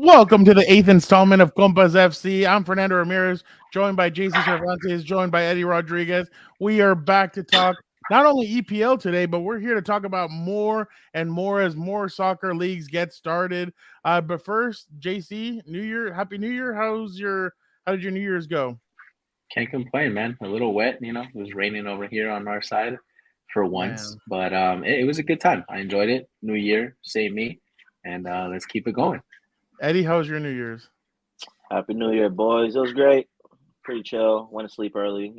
Welcome to the eighth installment of Compas FC. I'm Fernando Ramirez, joined by J.C. Cervantes, joined by Eddie Rodriguez. We are back to talk not only EPL today, but we're here to talk about more and more as more soccer leagues get started. But first, JC, New Year, Happy New Year. How did your New Year's go? Can't complain, man. A little wet, It was raining over here on our side for once, Man, but it was a good time. I enjoyed it. New Year, same me, and let's keep it going. Eddie, how was your New Year's? Happy New Year, boys. It was great. Pretty chill. Went to sleep early,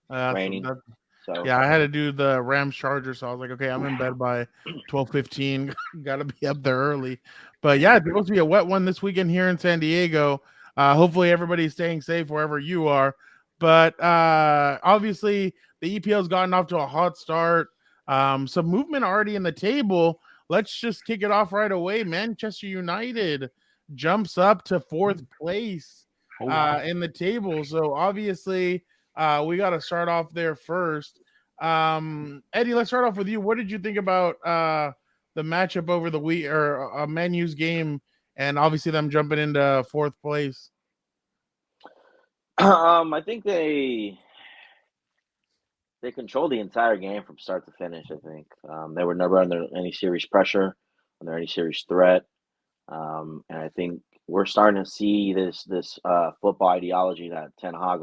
raining. That, So, yeah, I had to do the Rams Charger, so I was like, okay, I'm in bed by 12:15. Gotta be up there early. But yeah, it's supposed to be a wet one this weekend here in San Diego. Hopefully everybody's staying safe wherever you are. But obviously the EPL's gotten off to a hot start. Some movement already in the table. Let's just kick it off right away. Manchester United jumps up to fourth place Oh wow. in the table. So obviously we got to start off there first. Eddie, let's start off with you. What did you think about the matchup over the week or Menu's game, and obviously them jumping into fourth place? I think they controlled the entire game from start to finish. I think they were never under any serious pressure, under any serious threat, and I think we're starting to see this football ideology that Ten Hag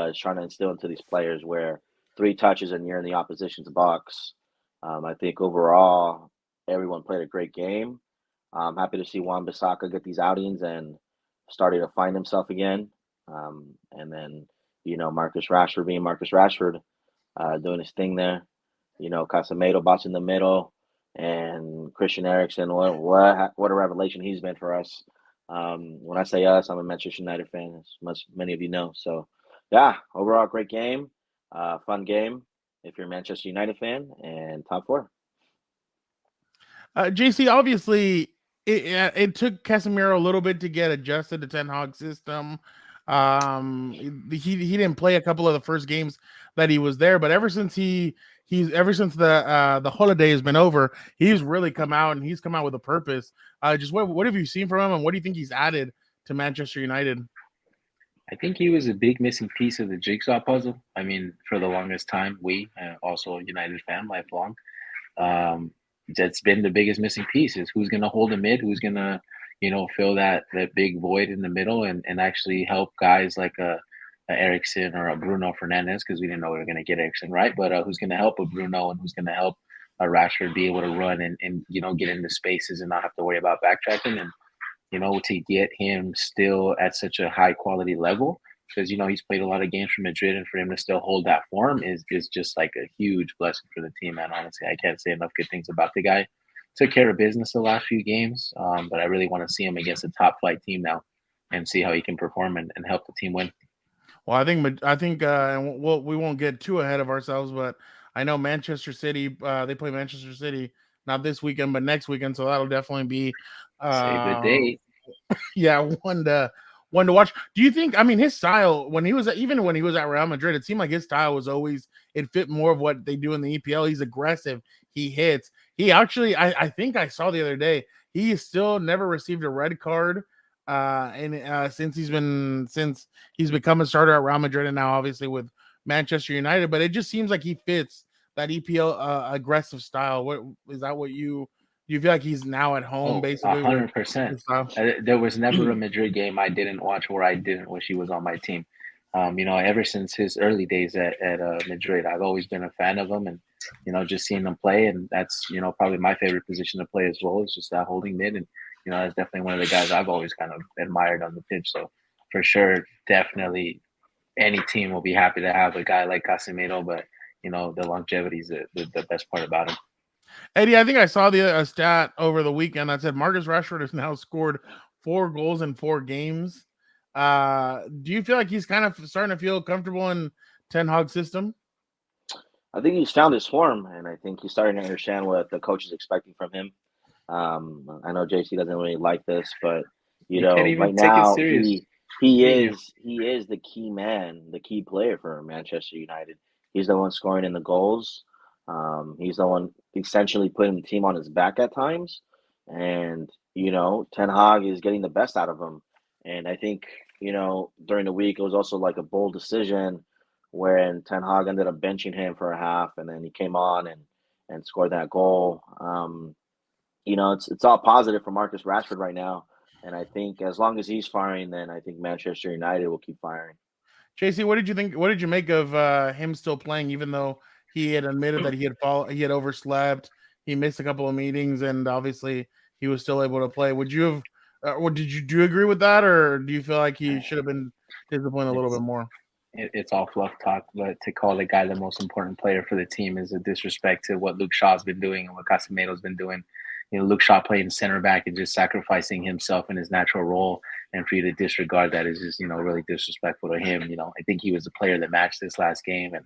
is trying to instill into these players, where three touches and you're in the opposition's box. I think overall everyone played a great game. I'm happy to see Juan Bissaka get these outings and starting to find himself again. And then, Marcus Rashford being Marcus Rashford, doing his thing there. Casemiro bossing the middle, and Christian Eriksen. What a revelation he's been for us. When I say us, I'm a Manchester United fan, as many of you know. So, yeah, overall great game, fun game. If you're a Manchester United fan, and top four. JC, obviously, it took Casemiro a little bit to get adjusted to Ten Hag system. He didn't play a couple of the first games that he was there, but ever since the holiday has been over, he's really come out and he's come out with a purpose. Just what have you seen from him, and what do you think he's added to Manchester United? I think he was a big missing piece of the jigsaw puzzle. I mean, for the longest time, we also a United fan, lifelong. Um, that's been the biggest missing piece is who's going to hold the mid, who's going to, fill that big void in the middle and actually help guys like a Ericsson or a Bruno Fernandez, because we didn't know we were going to get Ericsson, right? But who's going to help a Bruno and who's going to help a Rashford be able to run and get into spaces and not have to worry about backtracking and to get him still at such a high quality level, because he's played a lot of games for Madrid, and for him to still hold that form is just like a huge blessing for the team, man. Honestly, I can't say enough good things about the guy. Took care of business the last few games, but I really want to see him against a top flight team now and see how he can perform and help the team win. Well, I think, and we won't get too ahead of ourselves, but I know Manchester City. They play Manchester City not this weekend, but next weekend, so that'll definitely be, Save the uh, date. yeah, one to watch. Do you think? I mean, his style when he was even when he was at Real Madrid, it seemed like his style was always it fit more of what they do in the EPL. He's aggressive. He hits. He actually, I think I saw the other day, he still never received a red card. And since he's become a starter at Real Madrid and now obviously with Manchester United, but it just seems like he fits that EPL aggressive style. What is that? What you feel like he's now at home Oh, basically with 100%. his style? There was never a Madrid game I didn't watch where I didn't wish he was on my team. Ever since his early days at Madrid, I've always been a fan of him, and just seeing him play, and that's probably my favorite position to play as well. Is just that holding mid, and that's definitely one of the guys I've always kind of admired on the pitch. So for sure, definitely, any team will be happy to have a guy like Casemiro, but the longevity is the best part about him. Eddie, I think I saw the stat over the weekend that said Marcus Rashford has now scored 4 goals in 4 games. Do you feel like he's kind of starting to feel comfortable in Ten Hag's system? I think he's found his form, and I think he's starting to understand what the coach is expecting from him. I know JC doesn't really like this, but You can't right even take it now serious. he Mourinho. is the key man, the key player for Manchester United. He's the one scoring in the goals. He's the one essentially putting the team on his back at times, and Ten Hag is getting the best out of him. And I think during the week it was also like a bold decision when Ten Hag ended up benching him for a half, and then he came on and scored that goal. It's all positive for Marcus Rashford right now, and I think as long as he's firing, then I think Manchester United will keep firing. JC, what did you think? What did you make of him still playing, even though he had admitted that he had overslept, he missed a couple of meetings, and obviously he was still able to play? Would you have, do you agree with that, or do you feel like he should have been disciplined a little bit more? It's all fluff talk, but to call the guy the most important player for the team is a disrespect to what Luke Shaw's been doing and what Casemiro's been doing. Luke Shaw playing center back and just sacrificing himself in his natural role, and for you to disregard that is just, really disrespectful to him. I think he was the player that matched this last game, and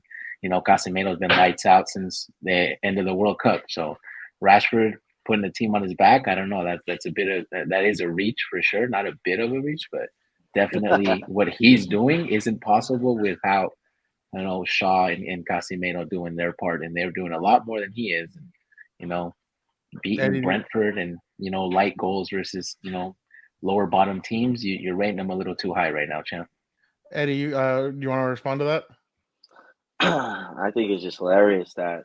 Casemiro's been lights out since the end of the World Cup. So Rashford putting the team on his back, I don't know. That's a bit of that is a reach for sure, not a bit of a reach, but definitely what he's doing isn't possible without Shaw and Casemiro doing their part, and they're doing a lot more than he is. And beating Brentford and light goals versus lower bottom teams, you're rating them a little too high right now, champ. Eddie, do you want to respond to that? I think it's just hilarious that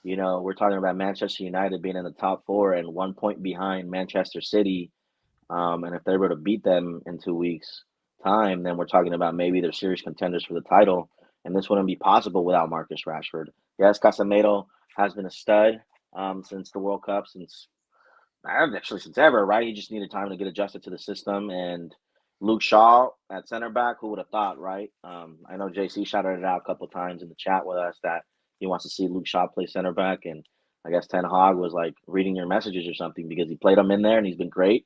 we're talking about Manchester United being in the top 4 and 1 point behind Manchester City, and if they were to beat them in 2 weeks' time, then we're talking about maybe they're serious contenders for the title, and this wouldn't be possible without Marcus Rashford. Yes, Casemiro has been a stud since the World Cup, since ever, right? He just needed time to get adjusted to the system. And Luke Shaw at center back, who would have thought, right? I know J.C. shouted it out a couple of times in the chat with us that he wants to see Luke Shaw play center back, and I guess Ten Hag was like reading your messages or something because he played him in there and he's been great.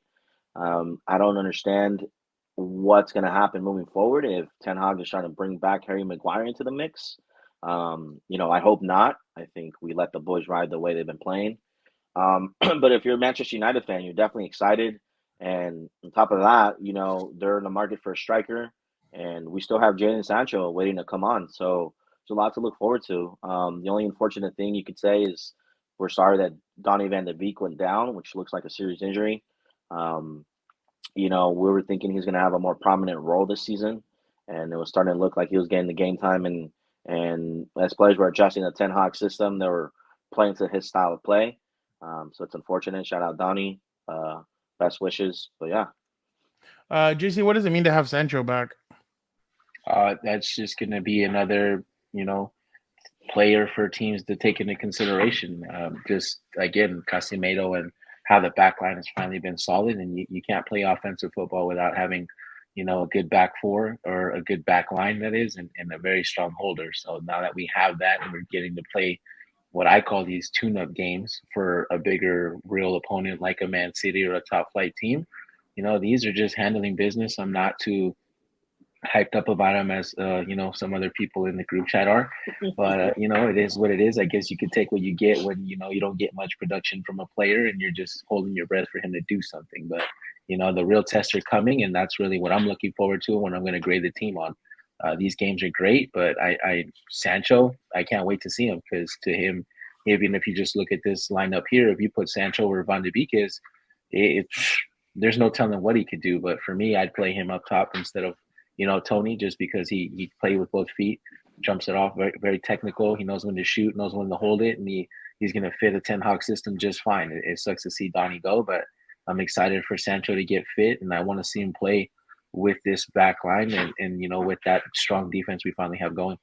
I don't understand what's going to happen moving forward if Ten Hag is trying to bring back Harry Maguire into the mix. I hope not. I think we let the boys ride the way they've been playing. But if you're a Manchester United fan, you're definitely excited. And on top of that, they're in the market for a striker, and we still have Jadon Sancho waiting to come on. So there's a lot to look forward to. The only unfortunate thing you could say is we're sorry that Donny van de Beek went down, which looks like a serious injury. We were thinking he's going to have a more prominent role this season, and it was starting to look like he was getting the game time. And as players were adjusting the Ten Hag system, they were playing to his style of play. So it's unfortunate. Shout out Donny. Best wishes. But yeah. JC, what does it mean to have Sancho back? That's just going to be another, player for teams to take into consideration. Just again, Casemiro and how the back line has finally been solid, and you can't play offensive football without having, a good back four or a good back line, that is, and a very strong holder. So now that we have that and we're getting to play what I call these tune-up games for a bigger real opponent like a Man City or a top flight team, these are just handling business. I'm not too hyped up about them as some other people in the group chat are, but it is what it is. I guess you could take what you get when you don't get much production from a player and you're just holding your breath for him to do something. But the real tests are coming, and that's really what I'm looking forward to when I'm going to grade the team on. These games are great, but Sancho, I can't wait to see him, because to him, even if you just look at this lineup here, if you put Sancho where Van de Beek is, there's no telling what he could do. But for me, I'd play him up top instead of Tony, just because he play with both feet, jumps it off, very, very technical. He knows when to shoot, knows when to hold it, and he's going to fit a Ten Hag system just fine. It sucks to see Donny go, but I'm excited for Sancho to get fit, and I want to see him play with this back line and with that strong defense we finally have going.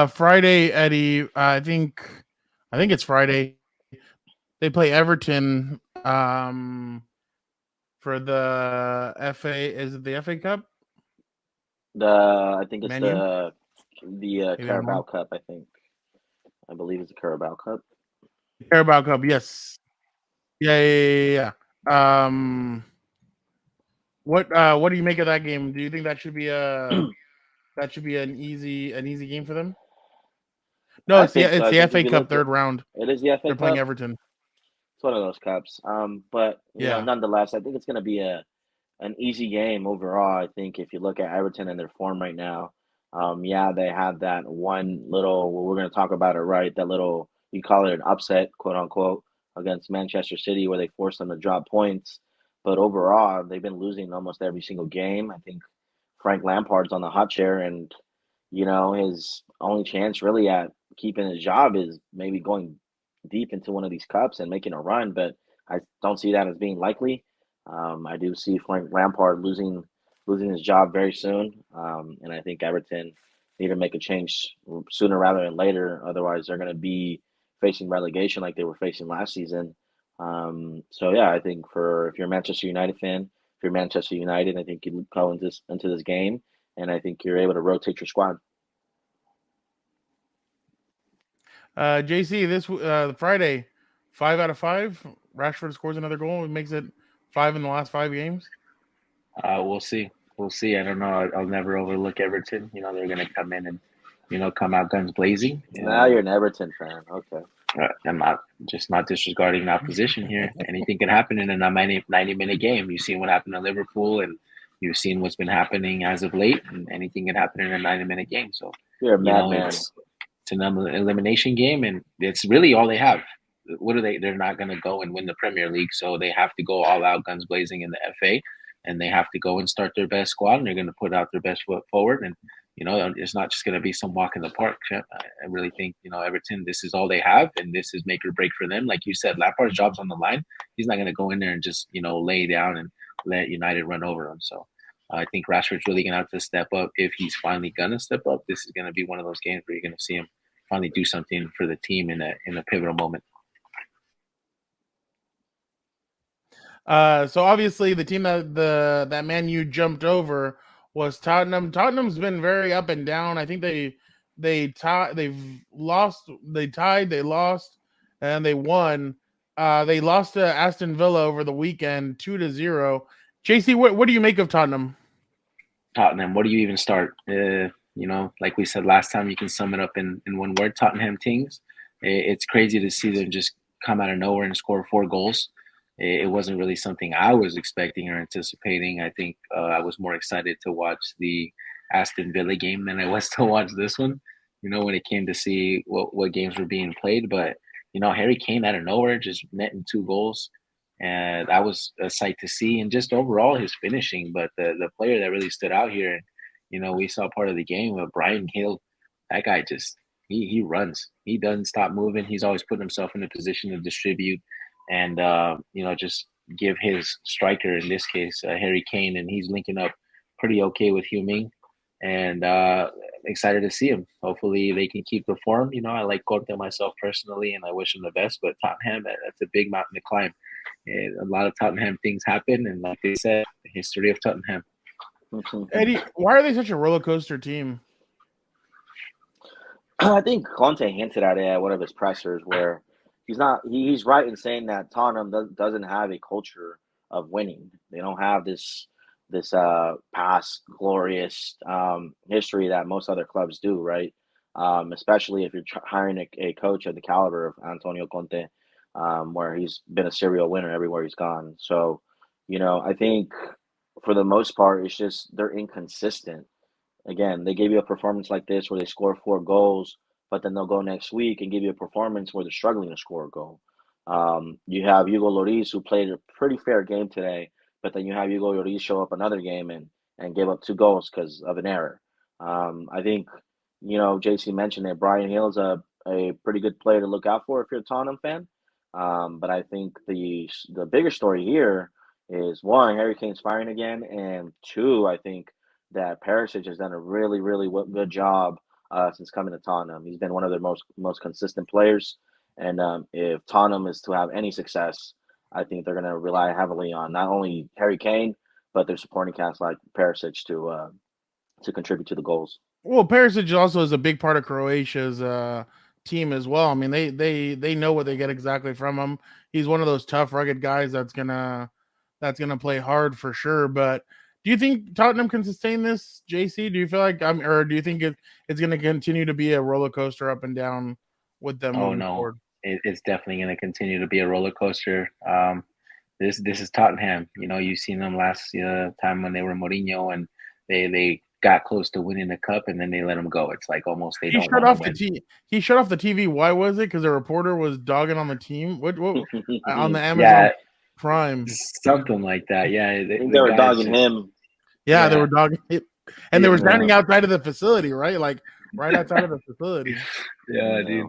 Friday, Eddie, I think it's Friday. They play Everton for the FA. Is it the FA Cup? I think it's Menu? the Carabao Cup. I believe it's the Carabao Cup. Carabao Cup, yes. Yeah. What do you make of that game? Do you think that should be an easy game for them? No, it's the FA Cup third round. It is the FA Cup. They're playing Everton. It's one of those cups. But nonetheless, I think it's going to be an easy game overall. I think if you look at Everton and their form right now, they have that one little. We're going to talk about it, right? That little, you call it an upset, quote unquote, against Manchester City where they forced them to drop points. But overall, they've been losing almost every single game. I think Frank Lampard's on the hot chair, and his only chance really at keeping his job is maybe going deep into one of these cups and making a run. But I don't see that as being likely. I do see Frank Lampard losing his job very soon, and I think Everton need to make a change sooner rather than later. Otherwise, they're going to be facing relegation like they were facing last season. So yeah, I think if you're a Manchester United fan, if you're Manchester United, I think you go into this game, and I think you're able to rotate your squad. JC, this Friday, 5 out of 5. Rashford scores another goal and makes it 5 in the last 5 games. We'll see. We'll see. I don't know. I'll never overlook Everton. They're going to come in and come out guns blazing. Now you're an Everton fan. Okay. I'm not disregarding the opposition here. Anything can happen in a 90-minute game. You've seen what happened to Liverpool, and you've seen what's been happening as of late, and anything can happen in a 90-minute game. So, you're a madman. It's an elimination game, and it's really all they have. What are they? They're not going to go and win the Premier League, so they have to go all out, guns blazing in the FA, and they have to go and start their best squad, and they're going to put out their best foot forward. And it's not just going to be some walk in the park. I really think Everton, this is all they have, and this is make or break for them. Like you said, Lampard's job's on the line. He's not going to go in there and just lay down and let United run over him. So I think Rashford's really going to have to step up. If he's finally going to step up, this is going to be one of those games where you're going to see him finally do something for the team in a pivotal moment. So obviously the team that Man U jumped over was Tottenham. Tottenham's been very up and down. I think they tied, lost, and they won. They lost to Aston Villa over the weekend, 2-0. JC, what do you make of Tottenham? Tottenham, where do you even start? Like we said last time, you can sum it up in one word: Tottenham things. It's crazy to see them just come out of nowhere and score 4 goals. It wasn't really something I was expecting or anticipating. I think I was more excited to watch the Aston Villa game than I was to watch this one, when it came to see what games were being played. But, Harry Kane out of nowhere, just netting 2 goals. And that was a sight to see. And just overall his finishing. But the player that really stood out here, we saw part of the game with Bryan Gil. That guy just, he runs. He doesn't stop moving. He's always putting himself in a position to distribute and just give his striker, in this case Harry Kane, and he's linking up pretty okay with Heung-min, and excited to see him. Hopefully they can keep the form. I like Conte myself personally, and I wish him the best, but Tottenham, that's a big mountain to climb. And a lot of Tottenham things happen, and like they said, the history of Tottenham. Eddie, why are they such a roller coaster team? I think Conte hinted at it at one of his pressers where he's right in saying that Tottenham doesn't have a culture of winning. They don't have this past glorious history that most other clubs do, right? Especially if you're hiring a coach of the caliber of Antonio Conte, where he's been a serial winner everywhere he's gone. So, I think for the most part, it's just they're inconsistent. Again, they gave you a performance like this where they score 4 goals, but then they'll go next week and give you a performance where they're struggling to score a goal. You have Hugo Lloris, who played a pretty fair game today, but then you have Hugo Lloris show up another game and give up 2 goals because of an error. I think, J.C. mentioned that Bryan Gil is a pretty good player to look out for if you're a Tottenham fan. But I think the bigger story here is, 1, Harry Kane's firing again, and 2, I think that Perisic has done a really, really good job since coming to Tottenham. He's been one of their most consistent players, and if Tottenham is to have any success, I think they're going to rely heavily on not only Harry Kane but their supporting cast like Perisic to contribute to the goals. Well, Perisic also is a big part of Croatia's team as well. I mean, they know what they get exactly from him. He's one of those tough, rugged guys that's gonna play hard for sure. But do you think Tottenham can sustain this, JC? Do you feel like or do you think it's going to continue to be a roller coaster up and down with them? Oh no, forward? It's definitely going to continue to be a roller coaster. This is Tottenham. You've seen them last time when they were Mourinho, and they got close to winning the cup, and then they let him go. It's like almost they He don't shut want to off the win. He shut off the TV. Why was it? Because a reporter was dogging on the team. What on the Amazon Yeah, Prime? something like that. Yeah, I think the they were guy's dogging just him. Yeah, they yeah. were dogging it, and they were Yeah. standing outside of the facility, right? Like right outside of the facility. Yeah, Yeah. dude.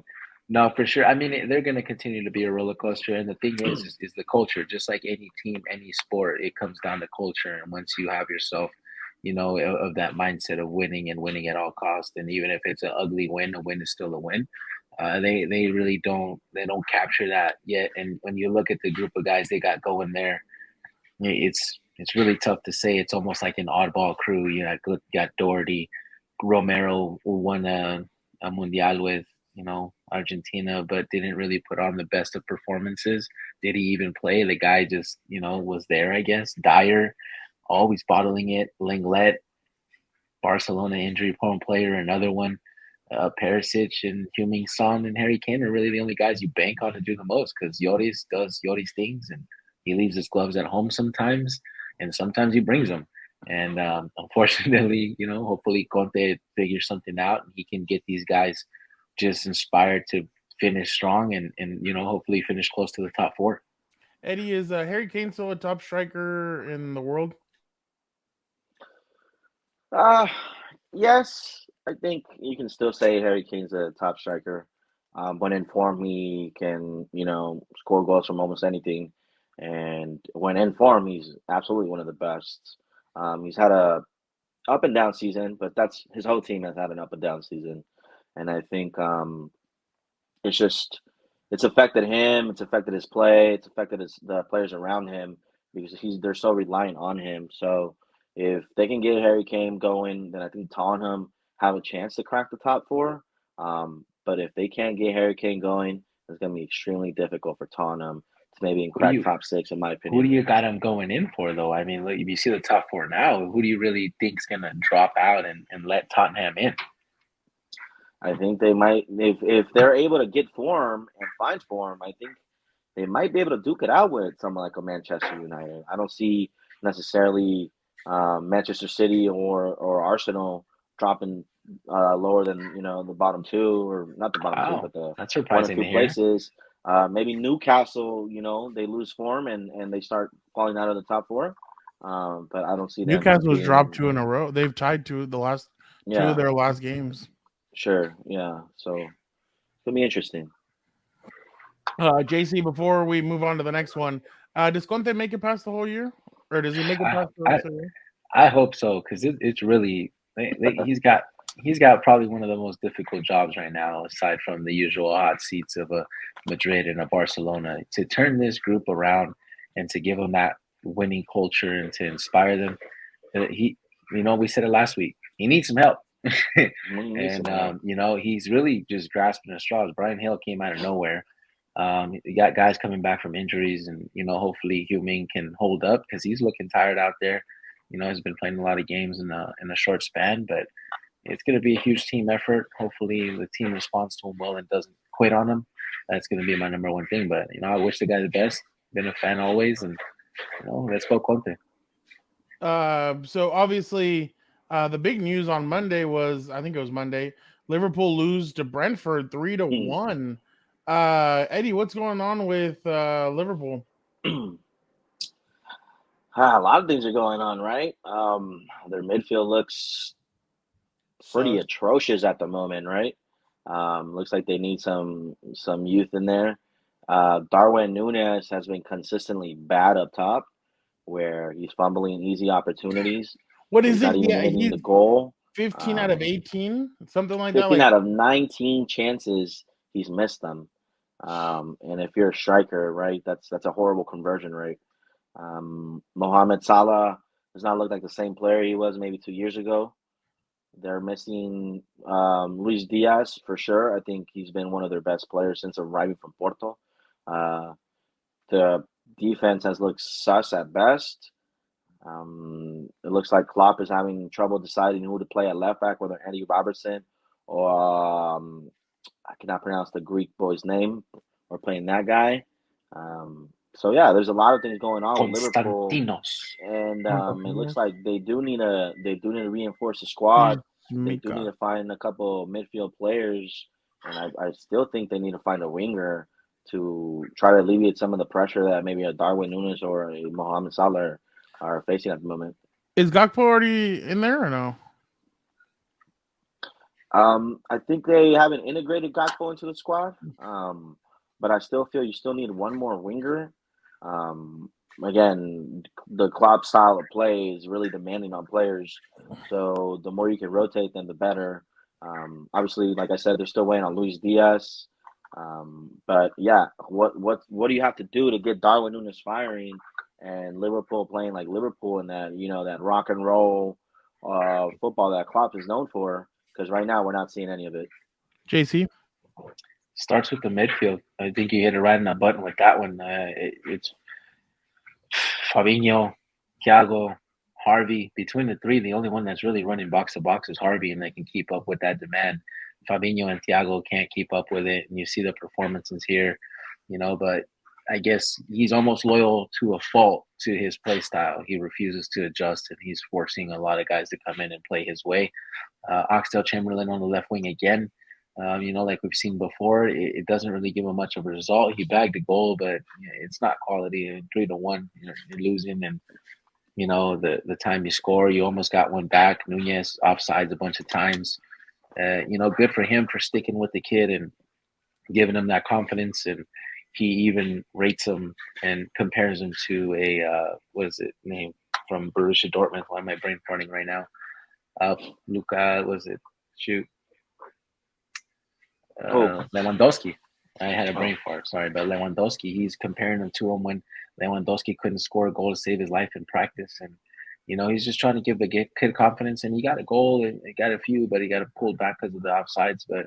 No, for sure. I mean, they're going to continue to be a roller coaster, and the thing is the culture. Just like any team, any sport, it comes down to culture. And once you have yourself, of that mindset of winning and winning at all costs, and even if it's an ugly win, a win is still a win. They really don't capture that yet. And when you look at the group of guys they got going there, it's really tough to say. It's almost like an oddball crew. You got Doherty, Romero, who won a Mundial with Argentina, but didn't really put on the best of performances. Did he even play? The guy just was there, I guess. Dyer, always bottling it. Lenglet, Barcelona injury prone player, another one. Perisic and Heung-min Son and Harry Kane are really the only guys you bank on to do the most because Lloris does Lloris things and he leaves his gloves at home sometimes and sometimes he brings them. And unfortunately, hopefully Conte figures something out and he can get these guys just inspired to finish strong and hopefully finish close to the top four. Eddie, is Harry Kane still a top striker in the world? Uh, yes, I think you can still say Harry Kane's a top striker. When in form, he can, score goals from almost anything. And when in form, he's absolutely one of the best. He's had a up and down season, but that's his whole team has had an up and down season. And I think it's just it's affected him. It's affected his play. It's affected the players around him because they're so reliant on him. So if they can get Harry Kane going, then I think Tottenham have a chance to crack the top four. But if they can't get Harry Kane going, it's going to be extremely difficult for Tottenham to maybe Who do crack you top six, in my who do opinion. you got him going in for though? I mean, look, if you see the top four now, who do you really think's gonna drop out and let Tottenham in? I think they might if they're able to get form and find form. I think they might be able to duke it out with someone like a Manchester United. I don't see necessarily Manchester City or Arsenal dropping lower than the bottom two or not the bottom two, Wow, but the that's one or surprising two to hear. places. Maybe Newcastle, they lose form and they start falling out of the top four. But I don't see them Newcastle was dropped being. two in a row. They've tied the last two of Yeah, their last games. sure, yeah. So it'll be interesting. JC, before we move on to the next one, does Conte make it past the whole year, or does he make it I past the I, rest of the year? I hope so because it's really he's got probably one of the most difficult jobs right now, aside from the usual hot seats of a Madrid and a Barcelona, to turn this group around and to give them that winning culture and to inspire them. We said it last week. He needs some help, We need some and help. he's really just grasping at straws. Brian Hill came out of nowhere. You got guys coming back from injuries, and hopefully Heung-min can hold up because he's looking tired out there. He's been playing a lot of games in a short span, but it's going to be a huge team effort. Hopefully, the team responds to him well and doesn't quit on him. That's going to be my number one thing. But I wish the guy the best. Been a fan always, and let's go Conte. So obviously, the big news on Monday was, I think it was Monday, Liverpool lose to Brentford 3-1. Eddie, what's going on with Liverpool? A lot of things are going on, right? Their midfield looks pretty Sus. atrocious at the moment, right? Looks like they need some youth in there. Darwin Núñez has been consistently bad up top, where he's fumbling easy opportunities. What He's is not it? even Yeah, hitting the he's goal. 15 out of Um, 18, something like that. 15 Like, out of 19 chances he's missed them. And if you're a striker, right, that's a horrible conversion rate. Mohamed Salah does not look like the same player he was maybe 2 years ago. They're missing Luis Diaz for sure. I think he's been one of their best players since arriving from Porto. Uh, the defense has looked sus at best. It looks like Klopp is having trouble deciding who to play at left back, whether Andy Robertson or I cannot pronounce the Greek boy's name, or playing that guy. So yeah, there's a lot of things going on with Liverpool, Constantinos. and it looks like they do need to reinforce the squad. They do need to find a couple midfield players, and I still think they need to find a winger to try to alleviate some of the pressure that maybe a Darwin Núñez or a Mohamed Salah are facing at the moment. Is Gakpo already in there or no? I think they haven't integrated Gakpo into the squad. But I still feel you still need one more winger. Again, the Klopp style of play is really demanding on players. So the more you can rotate them, the better. Obviously, like I said, they're still waiting on Luis Diaz. But yeah, what do you have to do to get Darwin Núñez firing and Liverpool playing like Liverpool and that that rock and roll football that Klopp is known for? Because right now we're not seeing any of it. JC? Starts with the midfield. I think you hit it right on the button with that one. It's Fabinho, Thiago, Harvey. Between the three, the only one that's really running box to box is Harvey, and they can keep up with that demand. Fabinho and Thiago can't keep up with it, and you see the performances here, But I guess he's almost loyal to a fault to his play style. He refuses to adjust, and he's forcing a lot of guys to come in and play his way. Oxlade-Chamberlain on the left wing again. Like we've seen before, it doesn't really give him much of a result. He bagged a goal, but it's not quality. 3-1, you're losing, and the time you score, you almost got one back. Núñez offsides a bunch of times. Good for him for sticking with the kid and giving him that confidence. And he even rates him and compares him to a what is it name from Borussia Dortmund? Why am I brain farting right now? Luka, was it? Shoot. Lewandowski. I had a brain fart, sorry, but Lewandowski, he's comparing him to him when Lewandowski couldn't score a goal to save his life in practice. And, he's just trying to give the kid confidence. And he got a goal and he got a few, but he got pulled back because of the offsides. But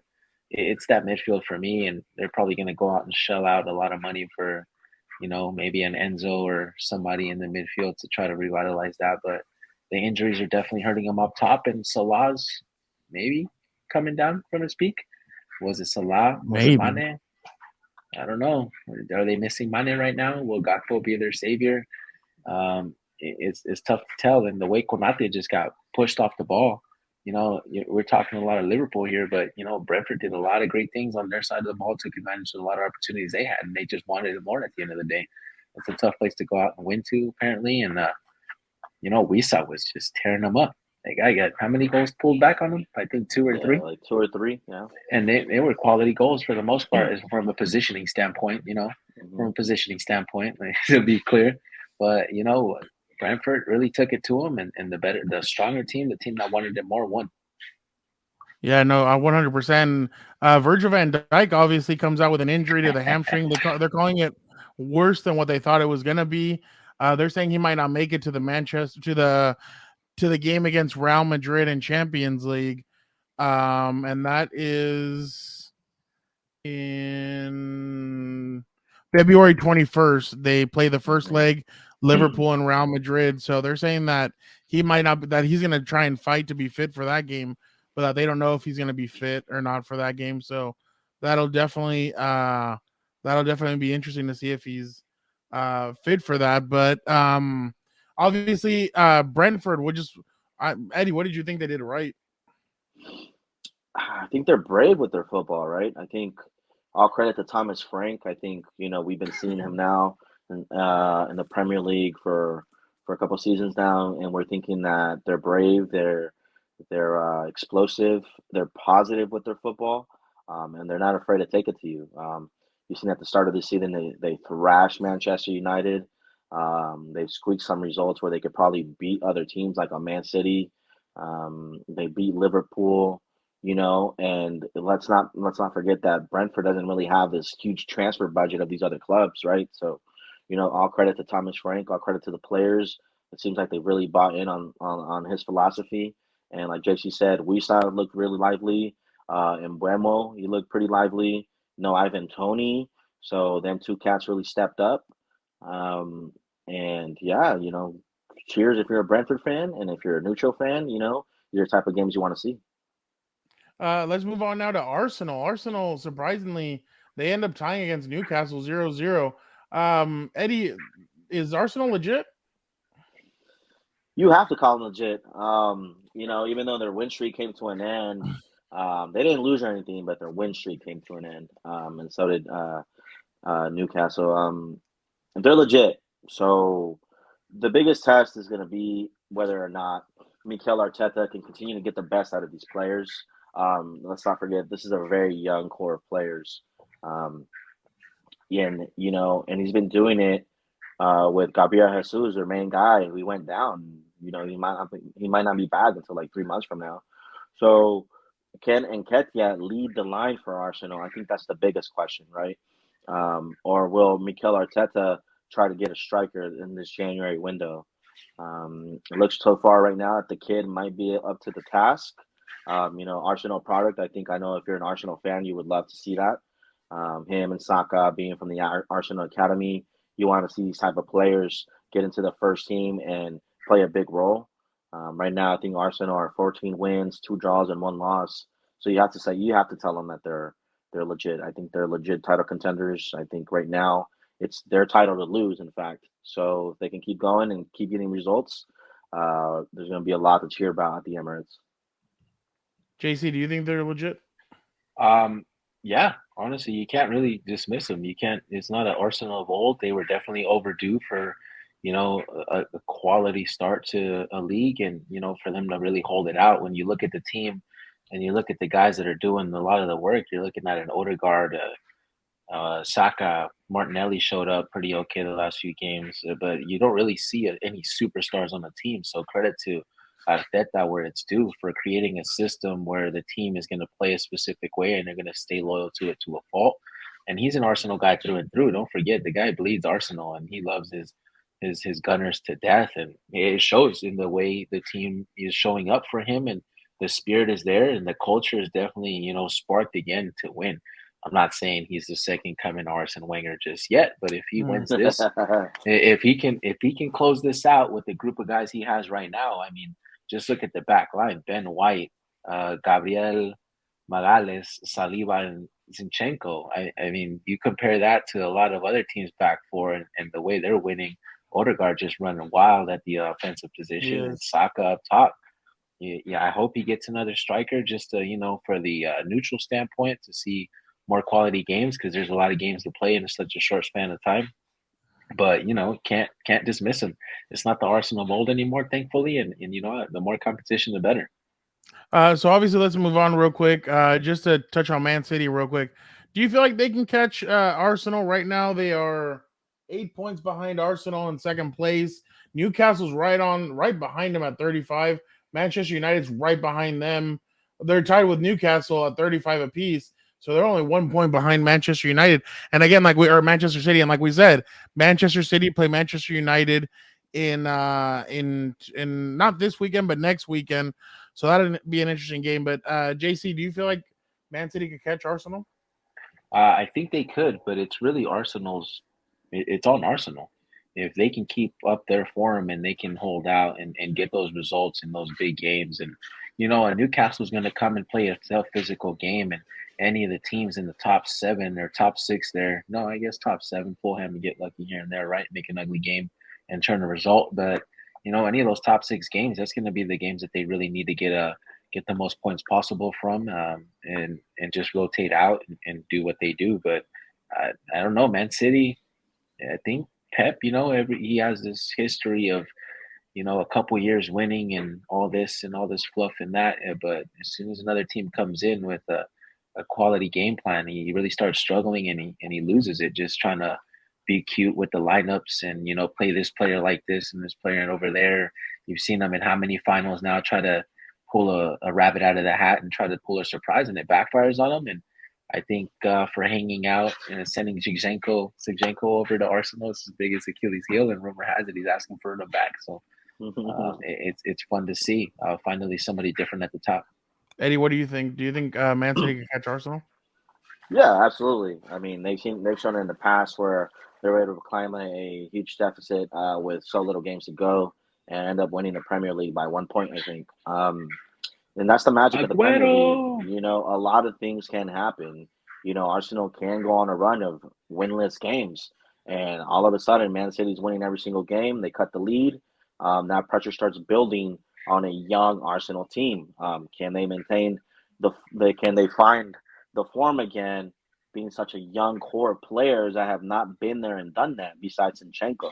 it's that midfield for me. And they're probably going to go out and shell out a lot of money for, maybe an Enzo or somebody in the midfield to try to revitalize that. But the injuries are definitely hurting him up top. And Salah's maybe coming down from his peak. Was it Salah? Was it Mane? I don't know. Are they missing Mane right now? Will Gakpo be their savior? It's tough to tell. And the way Konate just got pushed off the ball, we're talking a lot of Liverpool here, but, Brentford did a lot of great things on their side of the ball, took advantage of a lot of opportunities they had, and they just wanted it more at the end of the day. It's a tough place to go out and win to, apparently. And, Wisa was just tearing them up. That guy got how many goals pulled back on him? I think 2 or 3. Like 2 or 3, yeah. And they were quality goals for the most part, from a positioning standpoint. From a positioning standpoint, to be clear. But Brentford really took it to them, and the stronger team, the team that wanted it more, won. Yeah, no, 100%. Virgil van Dijk obviously comes out with an injury to the hamstring. They're calling it worse than what they thought it was going to be. They're saying he might not make it to the game against Real Madrid in Champions League. And that is in February 21st. They play the first leg, Liverpool and Real Madrid. So they're saying that he might not, that he's going to try and fight to be fit for that game, but that they don't know if he's going to be fit or not for that game. So that'll definitely be interesting to see if he's fit for that. But obviously, Brentford would just Eddie, what did you think they did right? I think they're brave with their football, right? I think all credit to Thomas Frank. I think we've been seeing him now in the Premier League for a couple seasons now, and we're thinking that they're brave, they're explosive, they're positive with their football, and they're not afraid to take it to you. You've seen at the start of the season they thrashed Manchester United. They've squeaked some results where they could probably beat other teams like a Man City. They beat Liverpool, and let's not forget that Brentford doesn't really have this huge transfer budget of these other clubs, right? So, all credit to Thomas Frank, all credit to the players. It seems like they really bought in on his philosophy. And like J.C. said, Wisa looked really lively. And Buemo, he looked pretty lively. Ivan Toney. So them two cats really stepped up. And yeah, cheers if you're a Brentford fan, and if you're a neutral fan, you're the type of games you want to see. Let's move on now to Arsenal. Arsenal, surprisingly, they end up tying against Newcastle 0-0. Eddie, is Arsenal legit? You have to call them legit. Even though their win streak came to an end, they didn't lose or anything, but their win streak came to an end. And so did Newcastle. They're legit. So the biggest test is going to be whether or not Mikel Arteta can continue to get the best out of these players. Let's not forget this is a very young core of players. Um, and he's been doing it with Gabriel Jesus, their main guy. We went down. He might not be back until like 3 months from now. So can Nketiah lead the line for Arsenal? I think that's the biggest question, right? Or will Mikel Arteta try to get a striker in this January window? It looks so far right now that the kid might be up to the task. Arsenal product. I know if you're an Arsenal fan, you would love to see that. Him and Saka being from the Arsenal Academy, you want to see these type of players get into the first team and play a big role. Right now, I think Arsenal are 14 wins, 2 draws, and 1 loss. So you have to tell them that they're legit. I think they're legit title contenders. I think right now it's their title to lose, in fact. So if they can keep going and keep getting results, there's going to be a lot to cheer about at the Emirates. JC, do you think they're legit? Yeah, honestly, you can't really dismiss them. You can't. It's not an Arsenal of old. They were definitely overdue for, a quality start to a league, and for them to really hold it out. When you look at the team, and you look at the guys that are doing a lot of the work, you're looking at an Odegaard, Saka, Martinelli showed up pretty okay the last few games, but you don't really see any superstars on the team. So credit to Arteta where it's due for creating a system where the team is going to play a specific way and they're going to stay loyal to it to a fault. And he's an Arsenal guy through and through. Don't forget, the guy bleeds Arsenal and he loves his Gunners to death, and it shows in the way the team is showing up for him, and the spirit is there, and the culture is definitely sparked again to win. I'm not saying he's the second coming Arsene Wenger just yet, but if he wins this, if he can close this out with the group of guys he has right now, I mean, just look at the back line: Ben White, Gabriel Magales, Saliba, and Zinchenko. I mean, you compare that to a lot of other teams back four, and the way they're winning. Odegaard just running wild at the offensive position, and Saka up top. Yeah, I hope he gets another striker just to, for the neutral standpoint to see more quality games, because there's a lot of games to play in such a short span of time. But can't dismiss him. It's not the Arsenal mold anymore, thankfully, and the more competition, the better. So obviously, let's move on real quick. Just to touch on Man City real quick. Do you feel like they can catch Arsenal right now? They are 8 points behind Arsenal in second place. Newcastle's right behind them at 35. Manchester United's right behind them. They're tied with Newcastle at 35 apiece. So they're only 1 point behind Manchester United. And again, Manchester City, and like we said, Manchester City play Manchester United in not this weekend, but next weekend. So that'll be an interesting game. But JC, do you feel like Man City could catch Arsenal? I think they could, but it's really Arsenal's. It's on Arsenal. If they can keep up their form and they can hold out and get those results in those big games, and Newcastle's going to come and play a tough physical game, and any of the teams in the top 7 or top 6 there, no, I guess top 7, Fulham and get lucky here and there, right? Make an ugly game and turn a result, but any of those top 6 games, that's going to be the games that they really need to get the most points possible from, and just rotate out and do what they do. But I don't know, Man City. I think Pep, he has this history of a couple years winning and all this fluff and that. But as soon as another team comes in with a quality game plan, he really starts struggling and he loses it just trying to be cute with the lineups and play this player like this and this player over there. You've seen them in how many finals now try to pull a rabbit out of the hat and try to pull a surprise, and it backfires on them. And I think for hanging out and sending Zinchenko over to Arsenal is his biggest Achilles heel, and rumor has it he's asking for him back. So it's fun to see finally somebody different at the top. Eddie, what do you think? Do you think Man City can catch Arsenal? Yeah, absolutely. I mean, they've shown in the past where they were able to climb a huge deficit with so little games to go and end up winning the Premier League by 1 point, I think. And that's the magic of the Premier League. A lot of things can happen. Arsenal can go on a run of winless games. And all of a sudden, Man City's winning every single game. They cut the lead. That pressure starts building on a young Arsenal team. Can they maintain can they find the form again, being such a young core of players that have not been there and done that besides Zinchenko?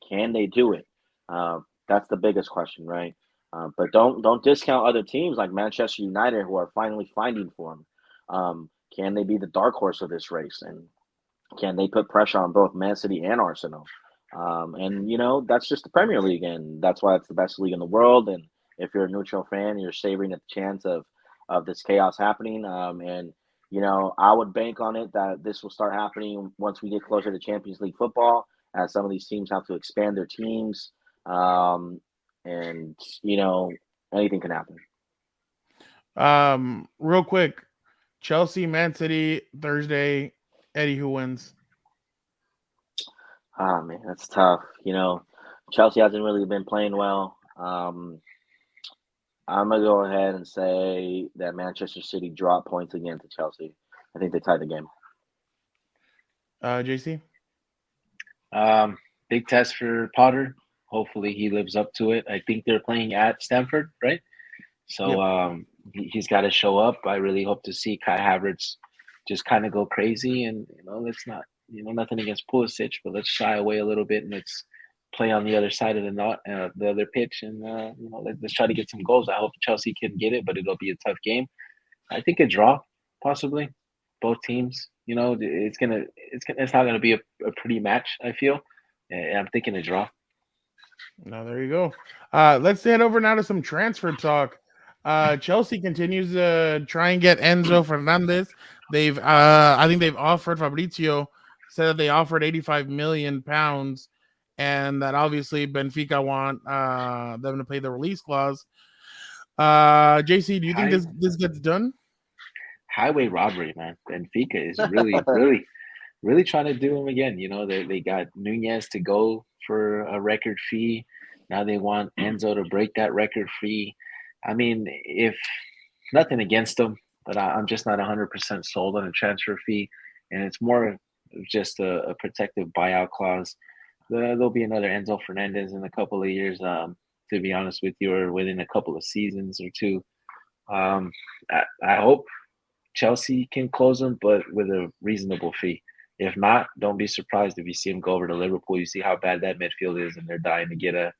Can they do it? That's the biggest question, right? But don't discount other teams like Manchester United who are finally finding form. Can they be the dark horse of this race? And can they put pressure on both Man City and Arsenal? And that's just the Premier League, and that's why it's the best league in the world. And if you're a neutral fan, you're savoring the chance of this chaos happening. And I would bank on it that this will start happening once we get closer to Champions League football, as some of these teams have to expand their teams. And anything can happen. Real quick, Chelsea, Man City, Thursday. Eddie, who wins? Ah, man, that's tough. Chelsea hasn't really been playing well. I'm gonna go ahead and say that Manchester City dropped points again to Chelsea. I think they tied the game. JC? Big test for Potter. Hopefully he lives up to it. I think they're playing at Stamford, right? So he's got to show up. I really hope to see Kai Havertz just kind of go crazy. And let's not, nothing against Pulisic, but let's shy away a little bit and let's play on the other side of the other pitch, and let's try to get some goals. I hope Chelsea can get it, but it'll be a tough game. I think a draw, possibly. Both teams, it's not gonna be a pretty match. I feel. I'm thinking a draw. No, there you go. Let's head over now to some transfer talk. Chelsea continues to try and get Enzo Fernandez. I think they've offered Fabrizio said that they offered 85 million pounds, and that obviously Benfica want them to pay the release clause. JC, do you think this gets done? Highway robbery, man. Benfica is really, really, really trying to do him again. They got Nunez to go for a record fee. Now they want Enzo to break that record fee. I mean, if nothing against them, but I'm just not 100% sold on a transfer fee, and it's more just a protective buyout clause. There'll be another Enzo Fernandez in a couple of years, to be honest with you, or within a couple of seasons or two. I hope Chelsea can close them, but with a reasonable fee. If not, don't be surprised if you see him go over to Liverpool. You see how bad that midfield is, and they're dying to get a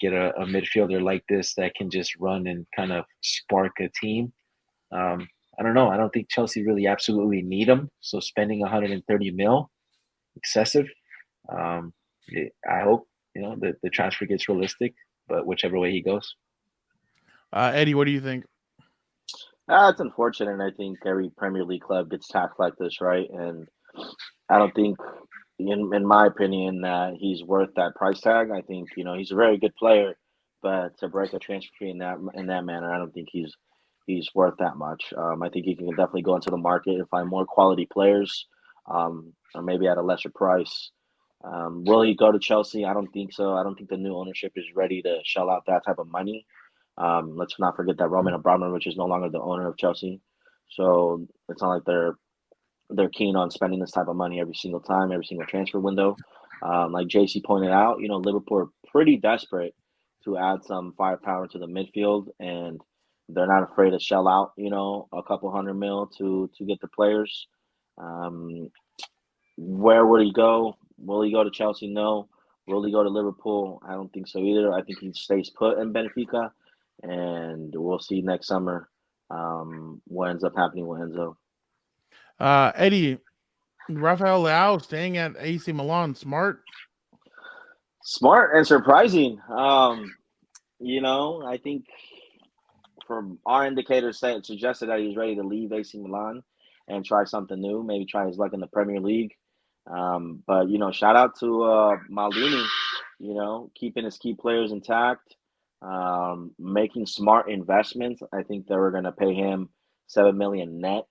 midfielder like this that can just run and kind of spark a team. I don't know. I don't think Chelsea really absolutely need him. So spending 130 mil, excessive. I hope the transfer gets realistic, but whichever way he goes. Eddie, what do you think? It's unfortunate. I think every Premier League club gets taxed like this, right? And I don't think, in my opinion, that he's worth that price tag. I think he's a very good player, but to break a transfer fee in that manner, I don't think he's worth that much. I think he can definitely go into the market and find more quality players, or maybe at a lesser price. Will he go to Chelsea? I don't think so. I don't think the new ownership is ready to shell out that type of money. Let's not forget that Roman Abramovich is no longer the owner of Chelsea, so it's not like they're keen on spending this type of money every single time, every single transfer window. Like JC pointed out, Liverpool are pretty desperate to add some firepower to the midfield, and they're not afraid to shell out, a couple hundred mil to get the players. Where would he go? Will he go to Chelsea? No. Will he go to Liverpool? I don't think so either. I think he stays put in Benfica, and we'll see next summer what ends up happening with Enzo. Eddie, Rafael Leao staying at AC Milan, smart and surprising. I think from our indicators suggested that he's ready to leave AC Milan and try something new, maybe try his luck in the Premier League. But shout out to Maldini, keeping his key players intact, making smart investments. I think they were going to pay him 7 million net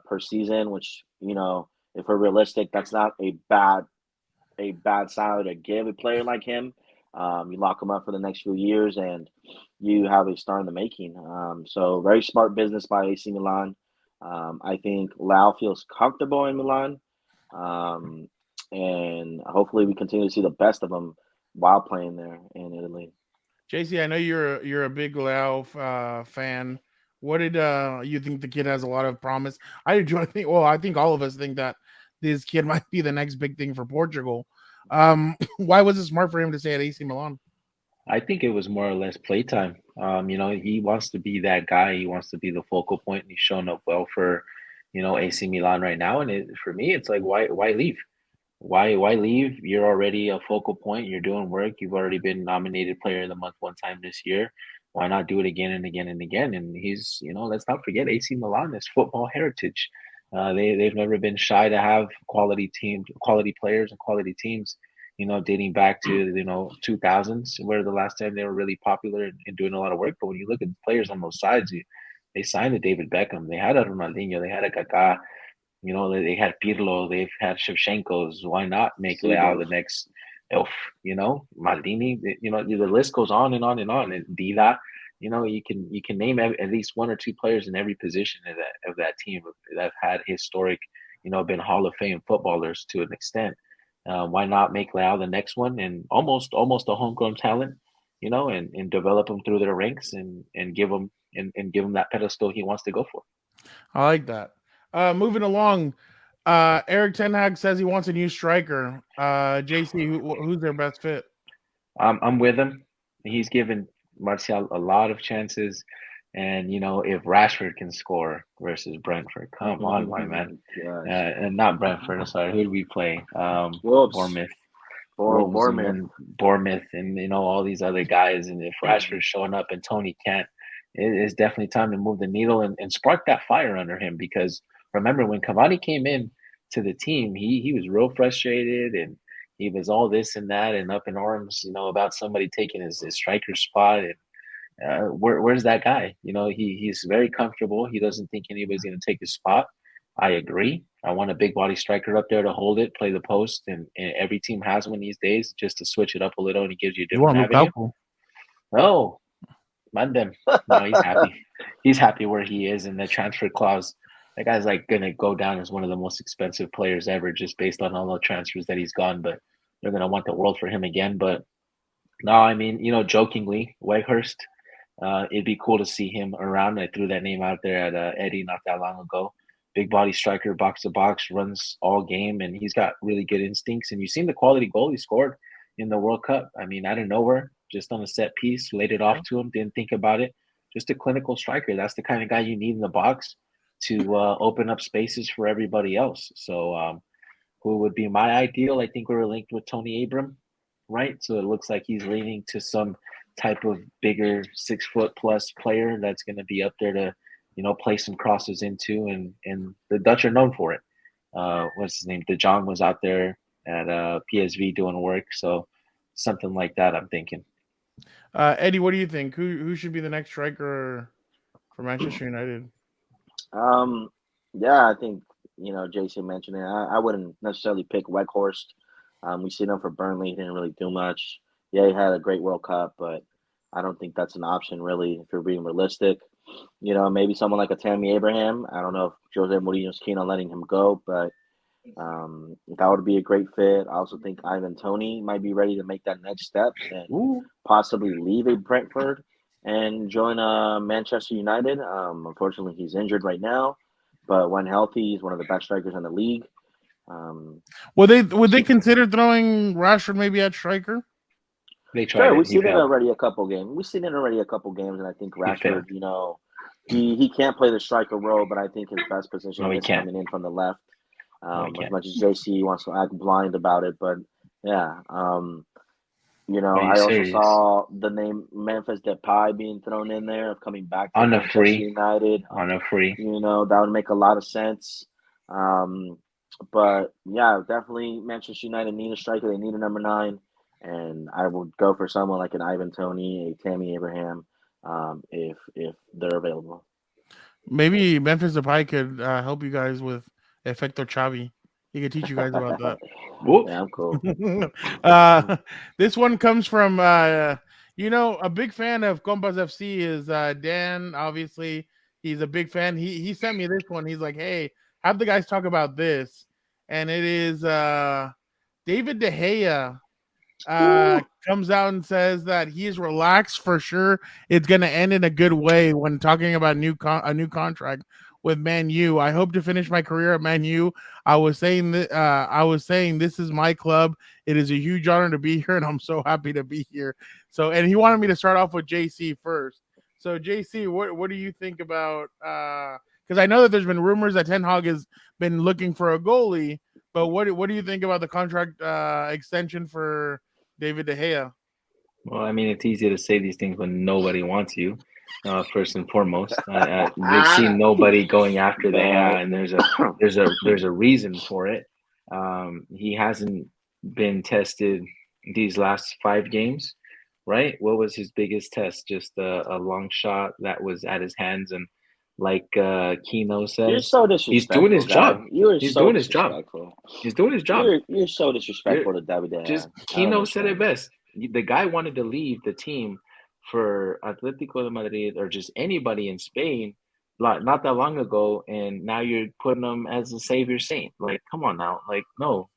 per season, which if we're realistic, that's not a bad salary to give a player like him. You lock him up for the next few years, and you have a star in the making. So very smart business by AC Milan. I think Lau feels comfortable in Milan. and hopefully we continue to see the best of him while playing there in Italy. JC, I know you're a big Leao fan. What did you think the kid has a lot of promise? I do. I think. Well, I think all of us think that this kid might be the next big thing for Portugal. Why was it smart for him to stay at AC Milan? I think it was more or less playtime. He wants to be that guy. He wants to be the focal point, and he's shown up well for, AC Milan right now. And for me, it's like, why leave? Why leave? You're already a focal point. You're doing work. You've already been nominated Player of the Month one time this year. Why not do it again and again and again? And he's, let's not forget AC Milan is football heritage. They've never been shy to have quality teams, quality players, and quality teams. Dating back to 2000s, where the last time they were really popular and doing a lot of work. But when you look at the players on those sides, they signed a David Beckham. They had a Ronaldinho. They had a Kaká. They had Pirlo, they've had Shevchenko's. Why not make Leao the next elf? Maldini. The list goes on and on and on. And Dida, you can name at least one or two players in every position of that team that have had historic, been Hall of Fame footballers to an extent. Why not make Leao the next one and almost a homegrown talent, and develop them through their ranks and give them and give him that pedestal he wants to go for. I like that. Moving along, Eric Ten Hag says he wants a new striker. JC, who's their best fit? I'm with him. He's given Martial a lot of chances. And, if Rashford can score versus Brentford, come on, my man. And not Brentford, sorry. Who did we play? Bournemouth. Bournemouth and, all these other guys. And if Rashford's showing up and Tony can't, it's definitely time to move the needle and spark that fire under him. Because remember, when Cavani came in to the team, he was real frustrated and he was all this and that and up in arms, about somebody taking his striker spot. And where's that guy? He's very comfortable. He doesn't think anybody's going to take his spot. I agree. I want a big body striker up there to hold it, play the post, and every team has one these days just to switch it up a little, and he gives you a different avenue. Oh, them. No, he's happy. He's happy where he is, and the transfer clause. That guy's like gonna go down as one of the most expensive players ever, just based on all the transfers that he's gone. But they're gonna want the world for him again. But no, I mean, jokingly, Weghorst. It'd be cool to see him around. I threw that name out there at Eddie not that long ago. Big body striker, box to box, runs all game, and he's got really good instincts. And you've seen the quality goal he scored in the World Cup. I mean, out of nowhere, just on a set piece, laid it off to him, didn't think about it. Just a clinical striker. That's the kind of guy you need in the box to open up spaces for everybody else. So who would be my ideal? I think we were linked with Tony Abram, right? So it looks like he's leaning to some type of bigger 6 foot plus player that's going to be up there to, play some crosses into, and the Dutch are known for it. What's his name? De Jong was out there at PSV doing work. So something like that, I'm thinking. Eddie, what do you think? Who should be the next striker for Manchester United? Yeah, I think J.C. mentioned it. I wouldn't necessarily pick Weghorst. We've seen him for Burnley. He didn't really do much. Yeah, he had a great World Cup, but I don't think that's an option really if you're being realistic. Maybe someone like a Tammy Abraham. I don't know if Jose Mourinho's keen on letting him go, but that would be a great fit. I also think Ivan Toney might be ready to make that next step and possibly leave a Brentford and join Manchester United. Unfortunately, he's injured right now, but when healthy, he's one of the best strikers in the league. Would they consider throwing Rashford maybe at striker? They tried. We've seen it already a couple games. And I think Rashford, he can't play the striker role, but I think his best position is coming in from the left. As much as JC wants to act blind about it, but yeah. I also saw the name Memphis Depay being thrown in there of coming back to Manchester United. On a free. That would make a lot of sense. But yeah, definitely Manchester United need a striker. They need a number 9. And I would go for someone like an Ivan Toney, a Tammy Abraham, if they're available. Maybe Memphis Depay could help you guys with Efecto Xavi. He could teach you guys about that. Yeah, I'm cool. This one comes from, a big fan of Compas FC is Dan. Obviously, he's a big fan. He sent me this one. He's like, hey, have the guys talk about this. And it is David De Gea comes out and says that he is relaxed for sure. It's going to end in a good way when talking about a new contract with Man U. I hope to finish my career at Man U. I was saying this is my club. It is a huge honor to be here, and I'm so happy to be here. So, and he wanted me to start off with J.C. first. So, J.C., what do you think about? Because I know that there's been rumors that Ten Hag has been looking for a goalie, but what do you think about the contract extension for David De Gea? Well, I mean, it's easy to say these things when nobody wants you. First and foremost, we've seen nobody going after De Gea, and there's a reason for it. He hasn't been tested these last 5 games, right? What was his biggest test? Just a long shot that was at his hands, and like Kino says, You're so disrespectful. He's doing his job. He's doing his job. He's doing his job. You're so disrespectful to David De Gea. Just Kino said it best. The guy wanted to leave the team for Atletico de Madrid or just anybody in Spain not that long ago, and now you're putting him as a savior saint. Like, come on now. Like, no,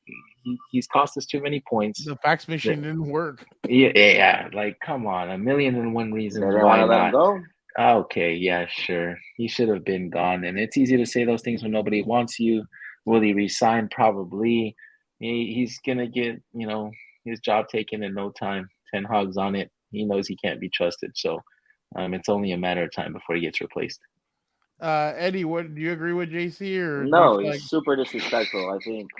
he's cost us too many points. The fax machine didn't work. Yeah. Like, come on, 1,000,001 reasons why not. Go? Okay, yeah, sure. He should have been gone. And it's easy to say those things when nobody wants you. Will he resign? Probably. He's gonna get, his job taken in no time. Ten Hag's on it. He knows he can't be trusted. So it's only a matter of time before he gets replaced. Eddie, what do you agree with JC or no? He's super disrespectful. I think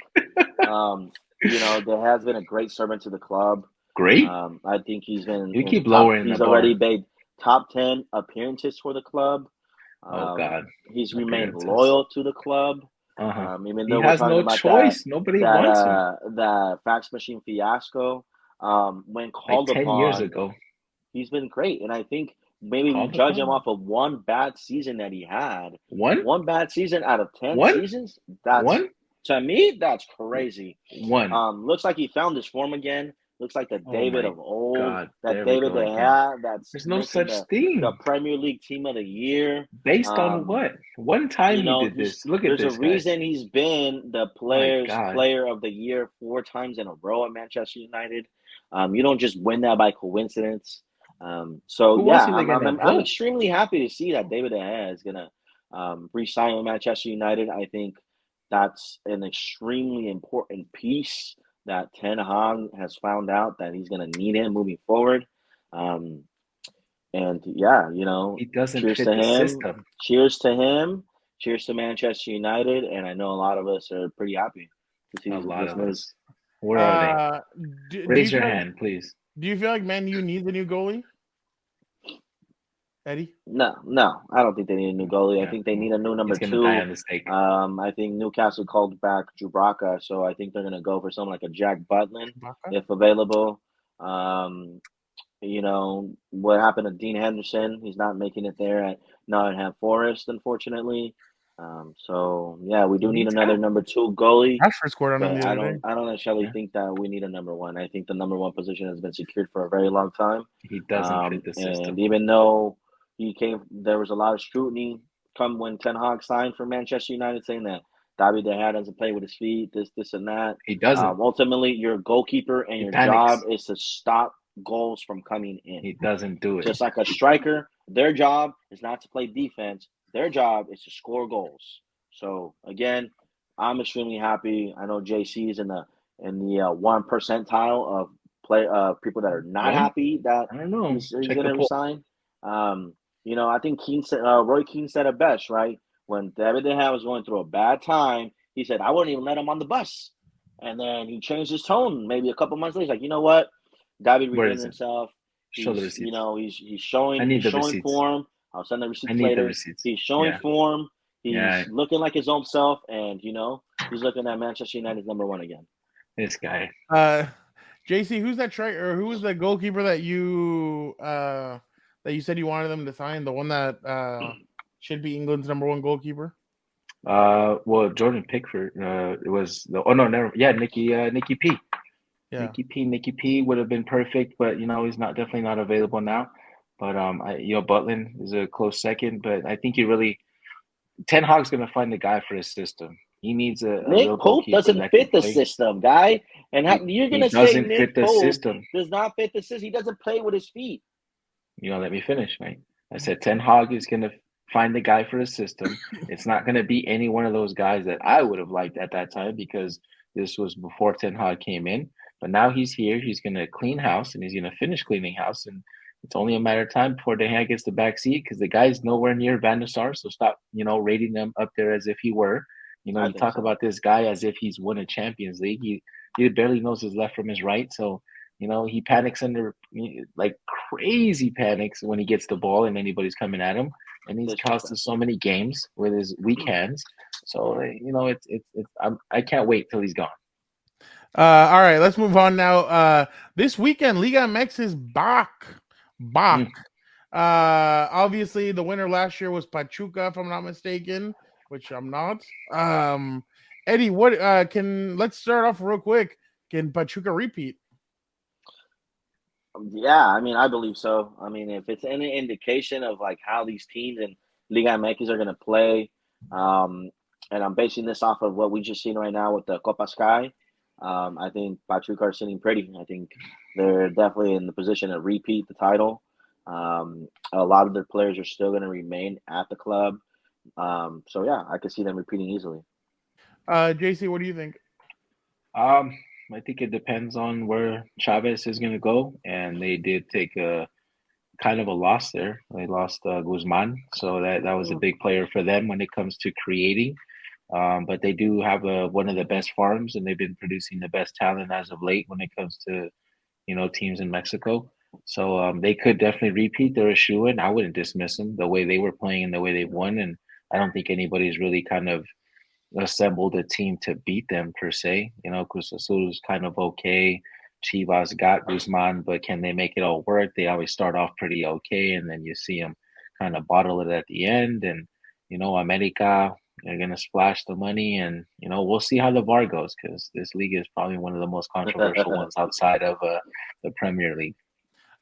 there has been a great servant to the club. Great. I think he's been. You keep lowering the bar. He's already made top 10 appearances for the club. Oh God. He's remained loyal to the club. Even though he has no choice. Nobody wants him. The fax machine fiasco. When called like 10 upon, years ago, he's been great, and I think maybe we judge him off of one bad season that he had. One bad season out of 10 seasons. To me, that's crazy. Looks like he found his form again. Looks like the David of old. That David De Gea. There's no such thing. The Premier League Team of the Year. Based on what? One time he did this. Look at this. There's a reason he's been the Player of the Year 4 times in a row at Manchester United. You don't just win that by coincidence. I'm extremely happy to see that David De Gea is gonna re-sign with Manchester United. I think that's an extremely important piece that Ten Hag has found out that he's going to need him moving forward. He doesn't fit the system. Cheers to him. Cheers to Manchester United. And I know a lot of us are pretty happy to see a lot of us. Where are they? Raise your hand, please. Do you feel like Man U needs a new goalie? Eddie? No, I don't think they need a new goalie. Yeah. I think they need a new number 2. I think Newcastle called back Jubraka, so I think they're going to go for something like a Jack Butlin if available. What happened to Dean Henderson? He's not making it there at Nottingham Forest, unfortunately. We do need another number 2 goalie. I don't necessarily think that we need a number 1. I think the number 1 position has been secured for a very long time. He doesn't fit the system. And even though there was a lot of scrutiny come when Ten Hag signed for Manchester United, saying that David De Gea doesn't play with his feet, this and that. He doesn't. Ultimately, you're a goalkeeper, and your job is to stop goals from coming in. He doesn't do it. Just like a striker, their job is not to play defense. Their job is to score goals. So again, I'm extremely happy. I know JC is in the 1 percentile of people that are not happy that he's going to resign. I think Roy Keane said it best, right? When David De Gea was going through a bad time, he said, I wouldn't even let him on the bus. And then he changed his tone maybe a couple months later. He's like, you know what? David redeemed himself. Show the receipts. He's showing form. I'll send the receipts later. He's showing form. He's looking like his own self. And, he's looking at Manchester United's number 1 again. This guy. JC, who's that or who was the goalkeeper that you said you wanted them to sign? The one that should be England's number 1 goalkeeper? Jordan Pickford. It was Nicky P. Yeah. Nicky P would have been perfect, but he's definitely not available now. But Butlin is a close second. But I think Ten Hag's going to find the guy for his system. He needs a Nick real Pope goalkeeper doesn't that can fit the play. system, guy. And you're He gonna say doesn't fit Nick the Pope system. does not fit the system? He doesn't play with his feet. Let me finish, mate. I said Ten Hag is going to find the guy for his system. It's not going to be any one of those guys that I would have liked at that time because this was before Ten Hag came in. But now he's here. He's going to clean house and he's going to finish cleaning house. And it's only a matter of time before Ten Hag gets the back seat because the guy's nowhere near Van der Sar. So stop, rating him up there as if he were. You I think talk so. about this guy as if he's won a Champions League. He barely knows his left from his right. So he panics under like crazy panics when he gets the ball and anybody's coming at him, and he's cost us so many games with his weak hands. So I can't wait till he's gone. All right, let's move on now. This weekend, Liga MX is back. Obviously, the winner last year was Pachuca, if I'm not mistaken, which I'm not. Eddie, let's start off real quick. Can Pachuca repeat? Yeah, I mean, I believe so. I mean, if it's any indication of like how these teams in Liga MX are going to play, and I'm basing this off of what we just seen right now with the Copa Sky, I think Pachuca are sitting pretty. I think they're definitely in the position to repeat the title. A lot of their players are still going to remain at the club. So yeah, I could see them repeating easily. J.C., what do you think? I think it depends on where Chavez is going to go, and they did take a kind of a loss there. They lost Guzman, so that was a big player for them when it comes to creating. But they do have one of the best farms, and they've been producing the best talent as of late when it comes to teams in Mexico. So they could definitely repeat. They're a shoe-in. I wouldn't dismiss them the way they were playing and the way they won, and I don't think anybody's really kind of assembled a team to beat them per se. Cruz Azul is kind of okay. Chivas got Guzman, but can they make it all work? They always start off pretty okay, and then you see them kind of bottle it at the end. And America, they're gonna splash the money, and we'll see how the VAR goes because this league is probably one of the most controversial ones outside of the Premier League.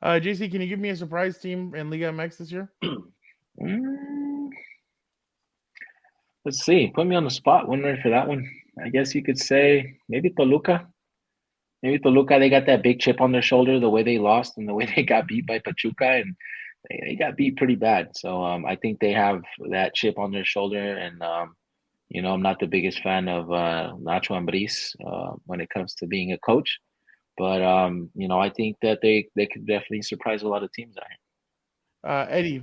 JC, can you give me a surprise team in Liga MX this year? Let's see. Put me on the spot. One ready for that one. I guess you could say maybe Toluca. Maybe Toluca, they got that big chip on their shoulder, the way they lost and the way they got beat by Pachuca, and they got beat pretty bad. So I think they have that chip on their shoulder. And, I'm not the biggest fan of Nacho Ambriz when it comes to being a coach. But, I think that they could definitely surprise a lot of teams out here. Eddie.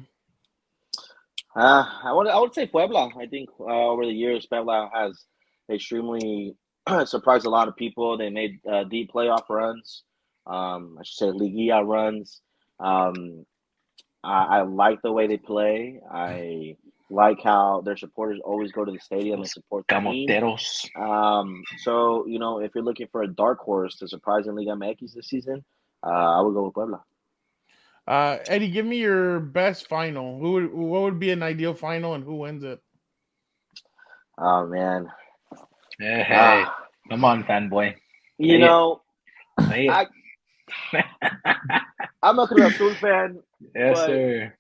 I would say Puebla. I think over the years, Puebla has extremely surprised a lot of people. They made deep playoff runs. I should say Liguilla runs. I like the way they play. I like how their supporters always go to the stadium and support the team. So, if you're looking for a dark horse to surprise in Liga MX this season, I would go with Puebla. Eddie, give me your best final. What would be an ideal final, and who wins it? Oh man! Hey, come on, fanboy. I'm a Cruz Azul fan. Yes, but, sir.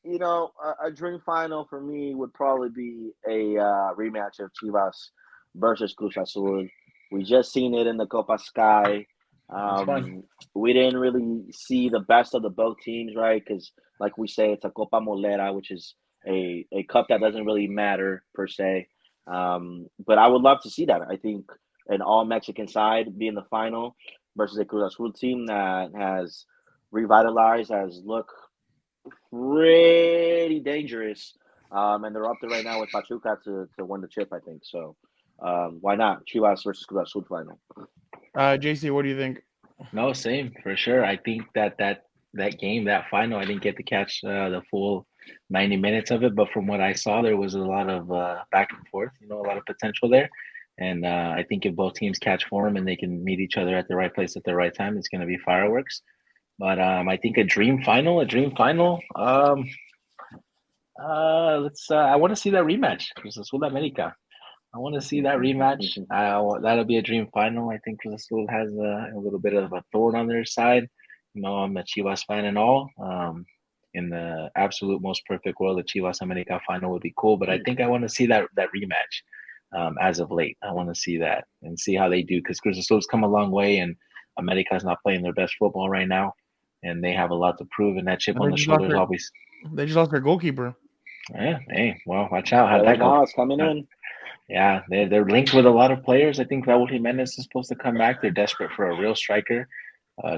A dream final for me would probably be a rematch of Chivas versus Cruz Azul. We just seen it in the Copa Sky. We didn't really see the best of the both teams, right? Because, like we say, it's a Copa Molera, which is a cup that doesn't really matter per se. But I would love to see that. I think an all-Mexican side be in the final versus a Cruz Azul team that has revitalized, has looked pretty dangerous. And they're up there right now with Pachuca to win the chip, I think. So why not? Chivas versus Cruz Azul final. JC, what do you think? No, same for sure. I think that game, that final, I didn't get to catch the full 90 minutes of it, but from what I saw, there was a lot of back and forth, a lot of potential there. And I think if both teams catch form and they can meet each other at the right place at the right time, it's going to be fireworks. But I think a dream final. I want to see that rematch, Cruz Azul America. I want to see that rematch. That'll be a dream final. I think Cruz Azul has a little bit of a thorn on their side. I'm a Chivas fan and all. In the absolute most perfect world, the Chivas America final would be cool. But I think I want to see that rematch. as of late. I want to see that and see how they do, because Cruz Azul's come a long way, and America's not playing their best football right now, and they have a lot to prove. And that chip And on the shoulder is always. they just lost their goalkeeper. Yeah, hey, well, watch out. How'd Taylor that go? Navas coming in. Yeah, they're linked with a lot of players. I think Raul Jimenez is supposed to come back. They're desperate for a real striker.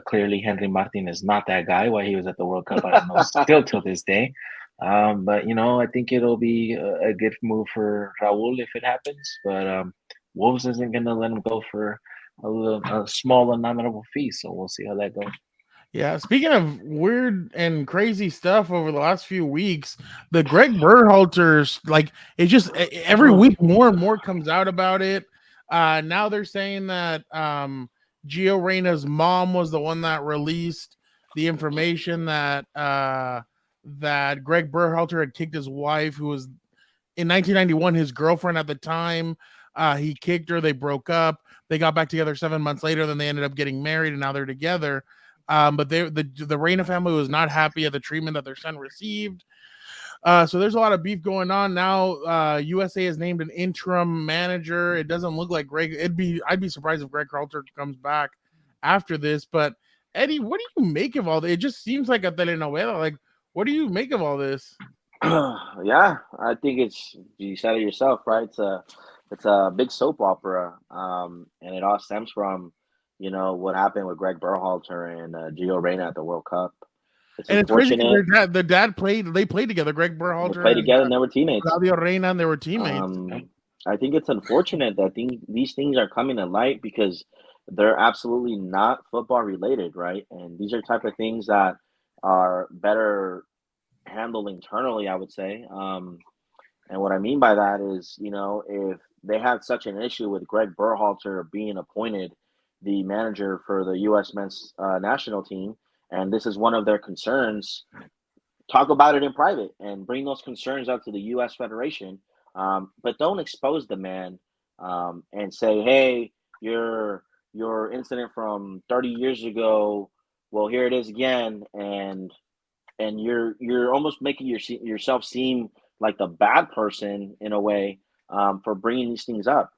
Clearly, Henry Martin is not that guy. Why he was at the World Cup, I don't know, still till this day. But I think it'll be a good move for Raul if it happens. But Wolves isn't going to let him go for a small and nominal fee. So we'll see how that goes. Yeah, speaking of weird and crazy stuff over the last few weeks, the Greg Berhalters, like it just every week more and more comes out about it. Now they're saying that Gio Reyna's mom was the one that released the information that that Greg Berhalter had kicked his wife, who was in 1991 his girlfriend at the time. He kicked her. They broke up. They got back together 7 months later. Then they ended up getting married, and now they're together. But the Reyna family was not happy at the treatment that their son received. So there's a lot of beef going on now. USA has named an interim manager. It doesn't look like Greg. I'd be surprised if Greg Berhalter comes back after this. But Eddie, what do you make of all this? It just seems like a telenovela. Like, what do you make of all this? Yeah, I think you said it yourself, right? It's a big soap opera, and it all stems from what happened with Greg Berhalter and Gio Reyna at the World Cup. It's And it's crazy unfortunate. because the dad played. They played together. Greg They Berhalter played and together and they were teammates. Claudio Reyna, and they were teammates. I think it's unfortunate that these things are coming to light because they're absolutely not football related, right? And these are type of things that are better handled internally, I would say. And what I mean by that is, if they had such an issue with Greg Berhalter being appointed the manager for the U.S. men's national team, and this is one of their concerns, talk about it in private and bring those concerns out to the U.S. Federation. But don't expose the man and say, "Hey, your incident from 30 years ago. Well, here it is again," and you're almost making yourself seem like the bad person in a way for bringing these things up.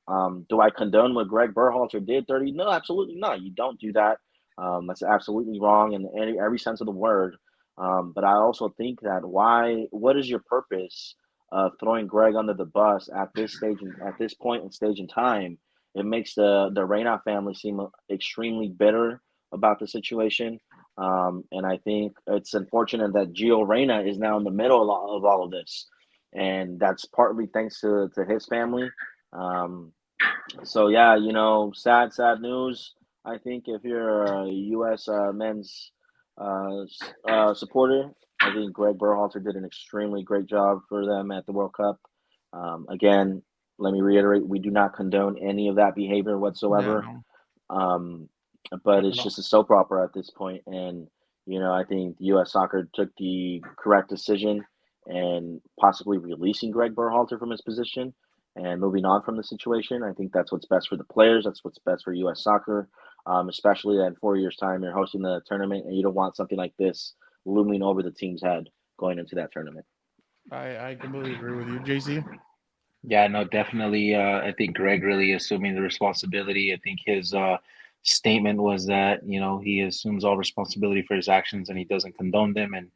Do I condone what Greg Berhalter did? 30? No, absolutely not. You don't do that. That's absolutely wrong in every sense of the word. But I also think that what is your purpose of throwing Greg under the bus at this stage, at this point in stage in time? It makes the Reyna family seem extremely bitter about the situation. And I think it's unfortunate that Gio Reyna is now in the middle of all of this. And that's partly thanks to his family. So, yeah, sad news. I think if you're a U.S. Men's supporter, I think Greg Berhalter did an extremely great job for them at the World Cup. Again, let me reiterate, we do not condone any of that behavior whatsoever. But it's just a soap opera at this point. And, I think U.S. Soccer took the correct decision and possibly releasing Greg Berhalter from his position and moving on from the situation. I think that's what's best for the players. That's what's best for U.S. Soccer, especially that in 4 years' time you're hosting the tournament and you don't want something like this looming over the team's head going into that tournament. I completely agree with you, J.C. Yeah, no, definitely. I think Greg really assuming the responsibility. I think his statement was that, he assumes all responsibility for his actions and he doesn't condone them. And,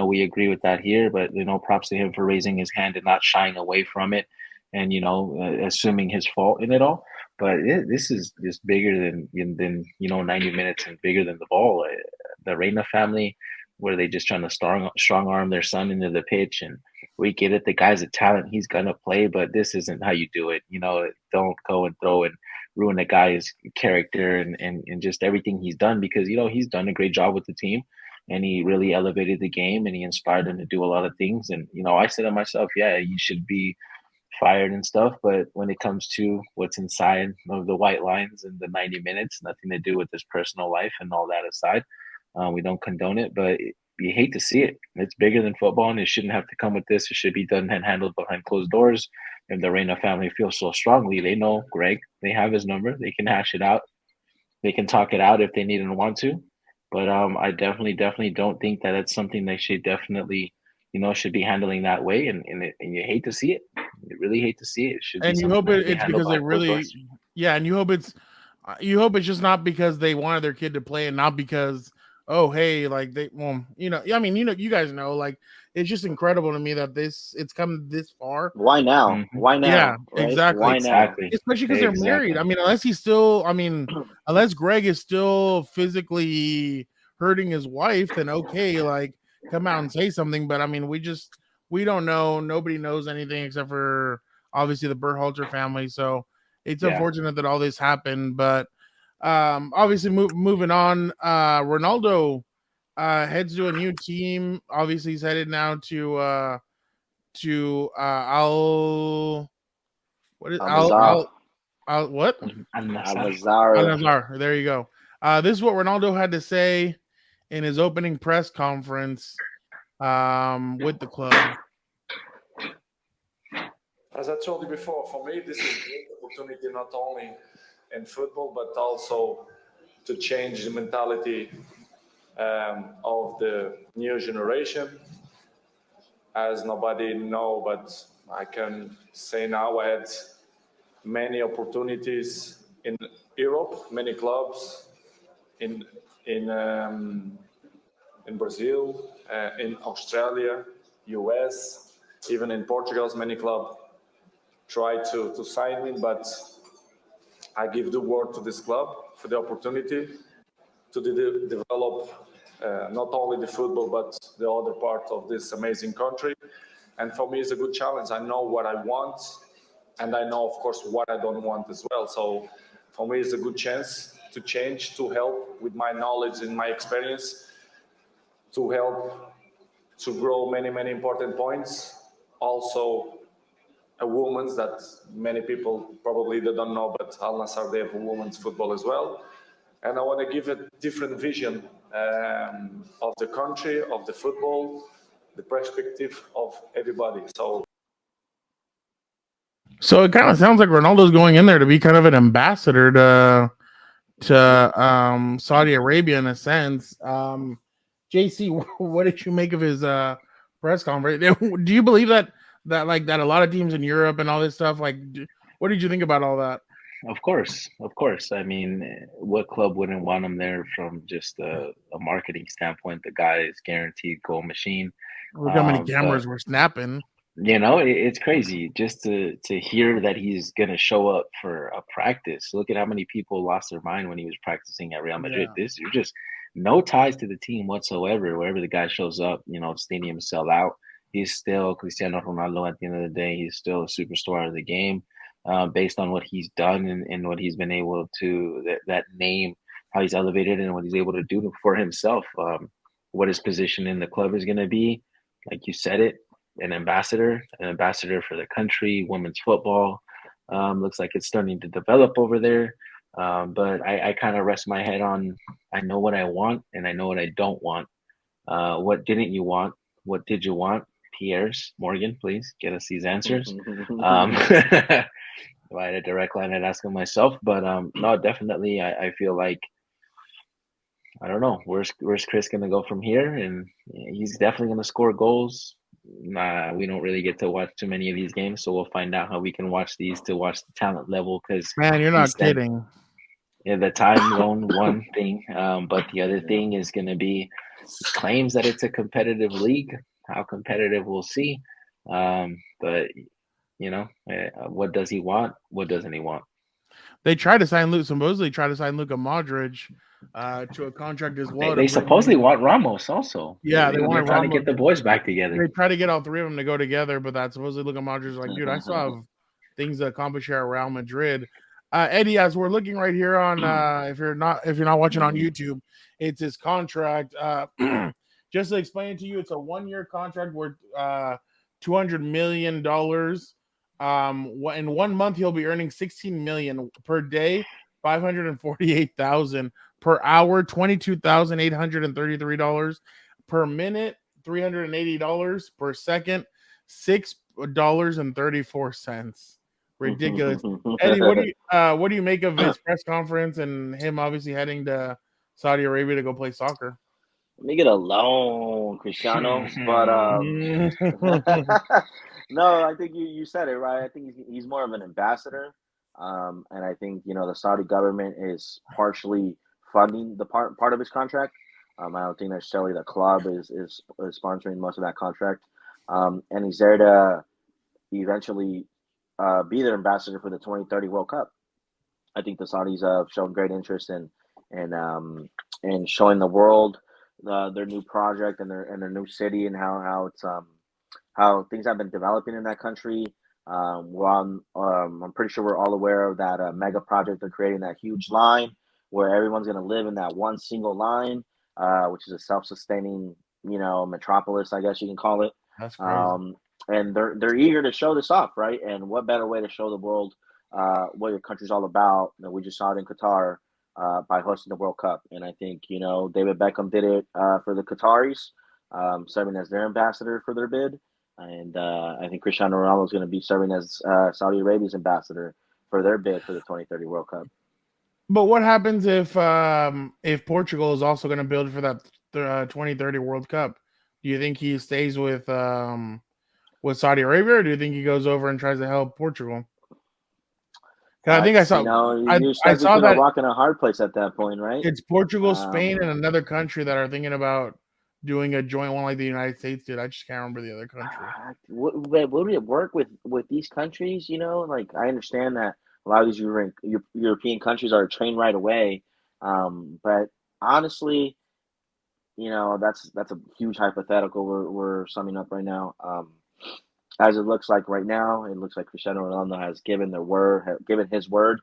we agree with that here. But, props to him for raising his hand and not shying away from it and, assuming his fault in it all. But this is just bigger than 90 minutes and bigger than the ball. The Reyna family, where they just trying to strong arm their son into the pitch. And we get it. The guy's a talent. He's going to play, but this isn't how you do it. Don't go and throw and ruin a guy's character and just everything he's done, because, he's done a great job with the team and he really elevated the game and he inspired them to do a lot of things. And, I said to myself, yeah, you should be fired and stuff. But when it comes to what's inside of the white lines and the 90 minutes, nothing to do with his personal life and all that aside, we don't condone it, but you hate to see it. It's bigger than football, and it shouldn't have to come with this. It should be done and handled behind closed doors. If the Reyna family feels so strongly, they know Greg. They have his number. They can hash it out. They can talk it out if they need and want to. But I definitely don't think that it's something they should definitely, should be handling that way. And you hate to see it. You really hate to see it. It should be And you something hope that be it's handled because by they football. yeah, and you hope it's just not because they wanted their kid to play and not because, oh, hey, like I mean, you guys know, like, it's just incredible to me that it's come this far. Why now? Mhm. Why now? Yeah, Right? exactly. Why now? Exactly. Especially because they're married. Exactly. I mean, unless Greg is still physically hurting his wife, then okay, like, come out and say something. But I mean, we don't know. Nobody knows anything except for obviously the Berhalter family. So it's Yeah. unfortunate that all this happened. But obviously moving on, Ronaldo heads to a new team. Obviously, he's headed now to Al. What is Almazar. what? Al-Nassr. Almazar. Al-Nazar. There you go. This is what Ronaldo had to say in his opening press conference with the club. As I told you before, for me, this is a great opportunity not only in football, but also to change the mentality of the new generation. As nobody know, but I can say now I had many opportunities in Europe, many clubs in in um, in Brazil, in Australia, US, even in Portugal, many clubs try to sign me, but I give the word to this club for the opportunity to develop not only the football but the other part of this amazing country. And for me, it's a good challenge. I know what I want, and I know, of course, what I don't want as well. So for me, it's a good chance to change, to help with my knowledge and my experience, to help to grow many important points. Also, a women's that many people probably they don't know, but Al Nassr they have women's football as well. And I want to give a different vision of the country, of the football, the perspective of everybody. So it kind of sounds like Ronaldo's going in there to be kind of an ambassador to Saudi Arabia in a sense. JC, what did you make of his press conference? Do you believe that a lot of teams in Europe and all this stuff, like, what did you think about all that? Of course. I mean, what club wouldn't want him there from just a marketing standpoint? The guy is guaranteed goal machine. Look how many But cameras were snapping. it's crazy just to hear that he's gonna show up for a practice. Look at how many people lost their mind when he was practicing at Real Madrid. Yeah. You're just no ties to the team whatsoever. Wherever the guy shows up, stadiums sell out. He's still Cristiano Ronaldo at the end of the day. He's still a superstar of the game, based on what he's done and what he's been able to that name, how he's elevated and what he's able to do for himself. What his position in the club is going to be, like you said it, an ambassador for the country, women's football. Looks like it's starting to develop over there. But I kind of rest my head on, I know what I want and I know what I don't want. What didn't you want? What did you want? Pierre's, Morgan, please get us these answers. If I had a direct line, I'd ask him myself. But no, definitely, I feel like, I don't know, where's Chris going to go from here? And he's definitely going to score goals. We don't really get to watch too many of these games, so we'll find out how we can watch these to watch the talent level. Because Man, you're not kidding. Yeah, the time zone, one thing, but the other thing is going to be claims that it's a competitive league. How competitive, we'll see. But what does he want? What doesn't he want? They supposedly try to sign Luka Modric to a contract as well. They supposedly want Ramos also. Yeah, they're want trying Ramos. to get the boys back together. They try to get all three of them to go together, but that supposedly Luka Modric is like, dude, I still have things to accomplish here at Real Madrid. Eddie, as we're looking right here on, if you're not watching on YouTube, it's his contract. Just to explain it to you, it's a 1-year contract worth $200 million. In 1 month, he'll be earning $16 million per day, $548,000 per hour, $22,833 per minute, $380 per second, $6.34. Ridiculous. Eddie, what do you make of his press conference and him obviously heading to Saudi Arabia to go play soccer? Let me get a loan, Cristiano. But no, I think you said it right. I think he's more of an ambassador, and I think the Saudi government is partially funding the part of his contract. I don't think necessarily the club is sponsoring most of that contract, and he's there to eventually be their ambassador for the 2030 World Cup. I think the Saudis have shown great interest in showing the world their new project and their new city and how it's how things have been developing in that country. I'm pretty sure we're all aware of that mega project they're creating, that huge line where everyone's going to live in that one single line, which is a self-sustaining, metropolis, I guess you can call it. That's crazy. And they're eager to show this off, right? And what better way to show the world what your country's all about than we just saw it in Qatar by hosting the World Cup. And I think David Beckham did it for the Qataris, serving as their ambassador for their bid. And I think Cristiano Ronaldo is going to be serving as Saudi Arabia's ambassador for their bid for the 2030 World Cup. But what happens if Portugal is also going to build for that 2030 World Cup? Do you think he stays with Saudi Arabia, or do you think he goes over and tries to help Portugal? I think I saw. You're I saw that a rock and a hard place at that point, right? It's Portugal, Spain, and another country that are thinking about doing a joint one like the United States did. I just can't remember the other country. Would it work with these countries? Like I understand that a lot of these European countries are trained right away, but honestly, that's a huge hypothetical we're summing up right now. As it looks like right now, it looks like Cristiano Ronaldo has given his word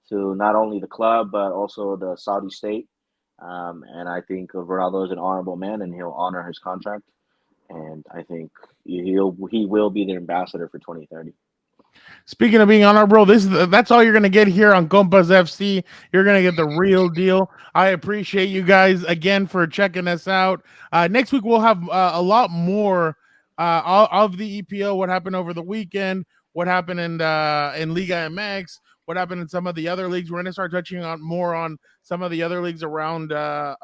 to not only the club but also the Saudi state. And I think Ronaldo is an honorable man, and he'll honor his contract. And I think he will be the ambassador for 2030. Speaking of being honorable, that's all you're going to get here on Compas FC. You're going to get the real deal. I appreciate you guys again for checking us out. Next week, we'll have a lot more of the EPL, what happened over the weekend, what happened in Liga MX, what happened in some of the other leagues. We're going to start touching on more on some of the other leagues around Europe,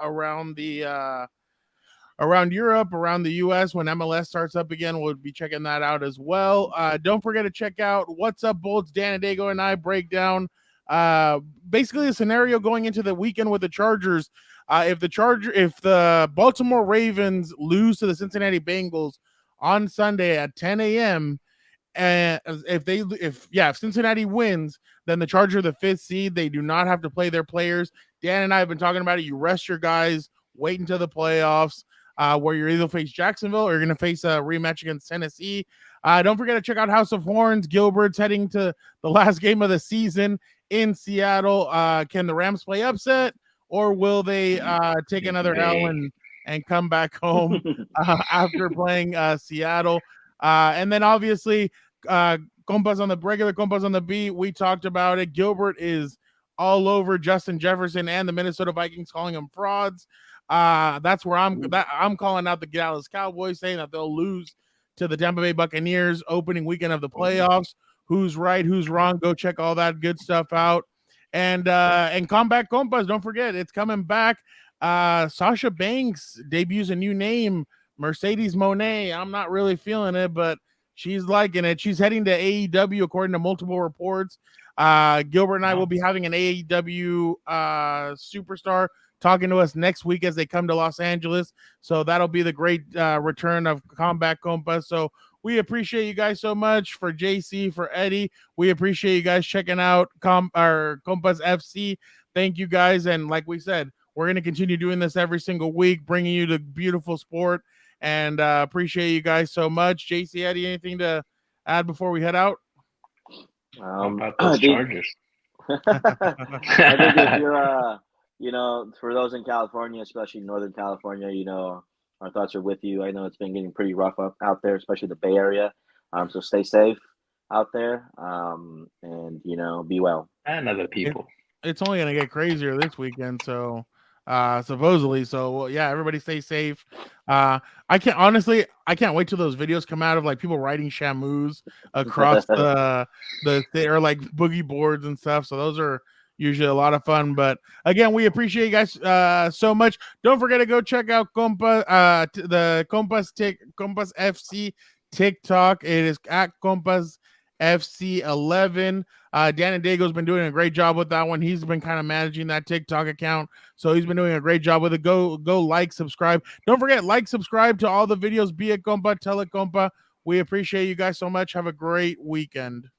around the US. When MLS starts up again, we'll be checking that out as well. Don't forget to check out What's Up Bolts. Dan and Dago and I break down basically a scenario going into the weekend with the Chargers. If the Baltimore Ravens lose to the Cincinnati Bengals on Sunday at 10 a.m., and if Cincinnati wins, then the Chargers are the 5th seed. They do not have to play their players. Dan and I have been talking about it. You rest your guys, wait until the playoffs, where you're either face Jacksonville or you're going to face a rematch against Tennessee. Don't forget to check out House of Horns. Gilbert's heading to the last game of the season in Seattle. Can the Rams play upset, or will they take another L and come back home after playing Seattle? And then obviously, Compas on the regular Compas on the beat, we talked about it. Gilbert is all over Justin Jefferson and the Minnesota Vikings, calling them frauds. That's where I'm calling out the Dallas Cowboys, saying that they'll lose to the Tampa Bay Buccaneers opening weekend of the playoffs. Who's right, who's wrong? Go check all that good stuff out. And Combat Compas, don't forget, it's coming back. Sasha Banks debuts a new name, Mercedes Moné. I'm not really feeling it, but she's liking it. She's heading to AEW according to multiple reports. Gilbert and I will be having an AEW superstar talking to us next week as they come to Los Angeles. So that'll be the great return of Combat Compas. So we appreciate you guys so much. For JC, for Eddie, we appreciate you guys checking out Compas FC. Thank you guys. And like we said, we're going to continue doing this every single week, bringing you the beautiful sport, and appreciate you guys so much. JC, Eddie, anything to add before we head out? About those Chargers. I think if you're, for those in California, especially Northern California, our thoughts are with you. I know it's been getting pretty rough out there, especially the Bay Area. So stay safe out there, and be well. And other people. It's only going to get crazier this weekend, so supposedly. So yeah, everybody stay safe. I can't wait till those videos come out of like people riding Shamus across the or like boogie boards and stuff. So those are usually a lot of fun. But again, we appreciate you guys so much. Don't forget to go check out the Compas FC TikTok. It is at Compas FC 11. Dan and Diego's been doing a great job with that one. He's been kind of managing that TikTok account, so he's been doing a great job with it. Go like, subscribe. Don't forget, like, subscribe to all the videos. Be it compa, tell it compa. We appreciate you guys so much. Have a great weekend.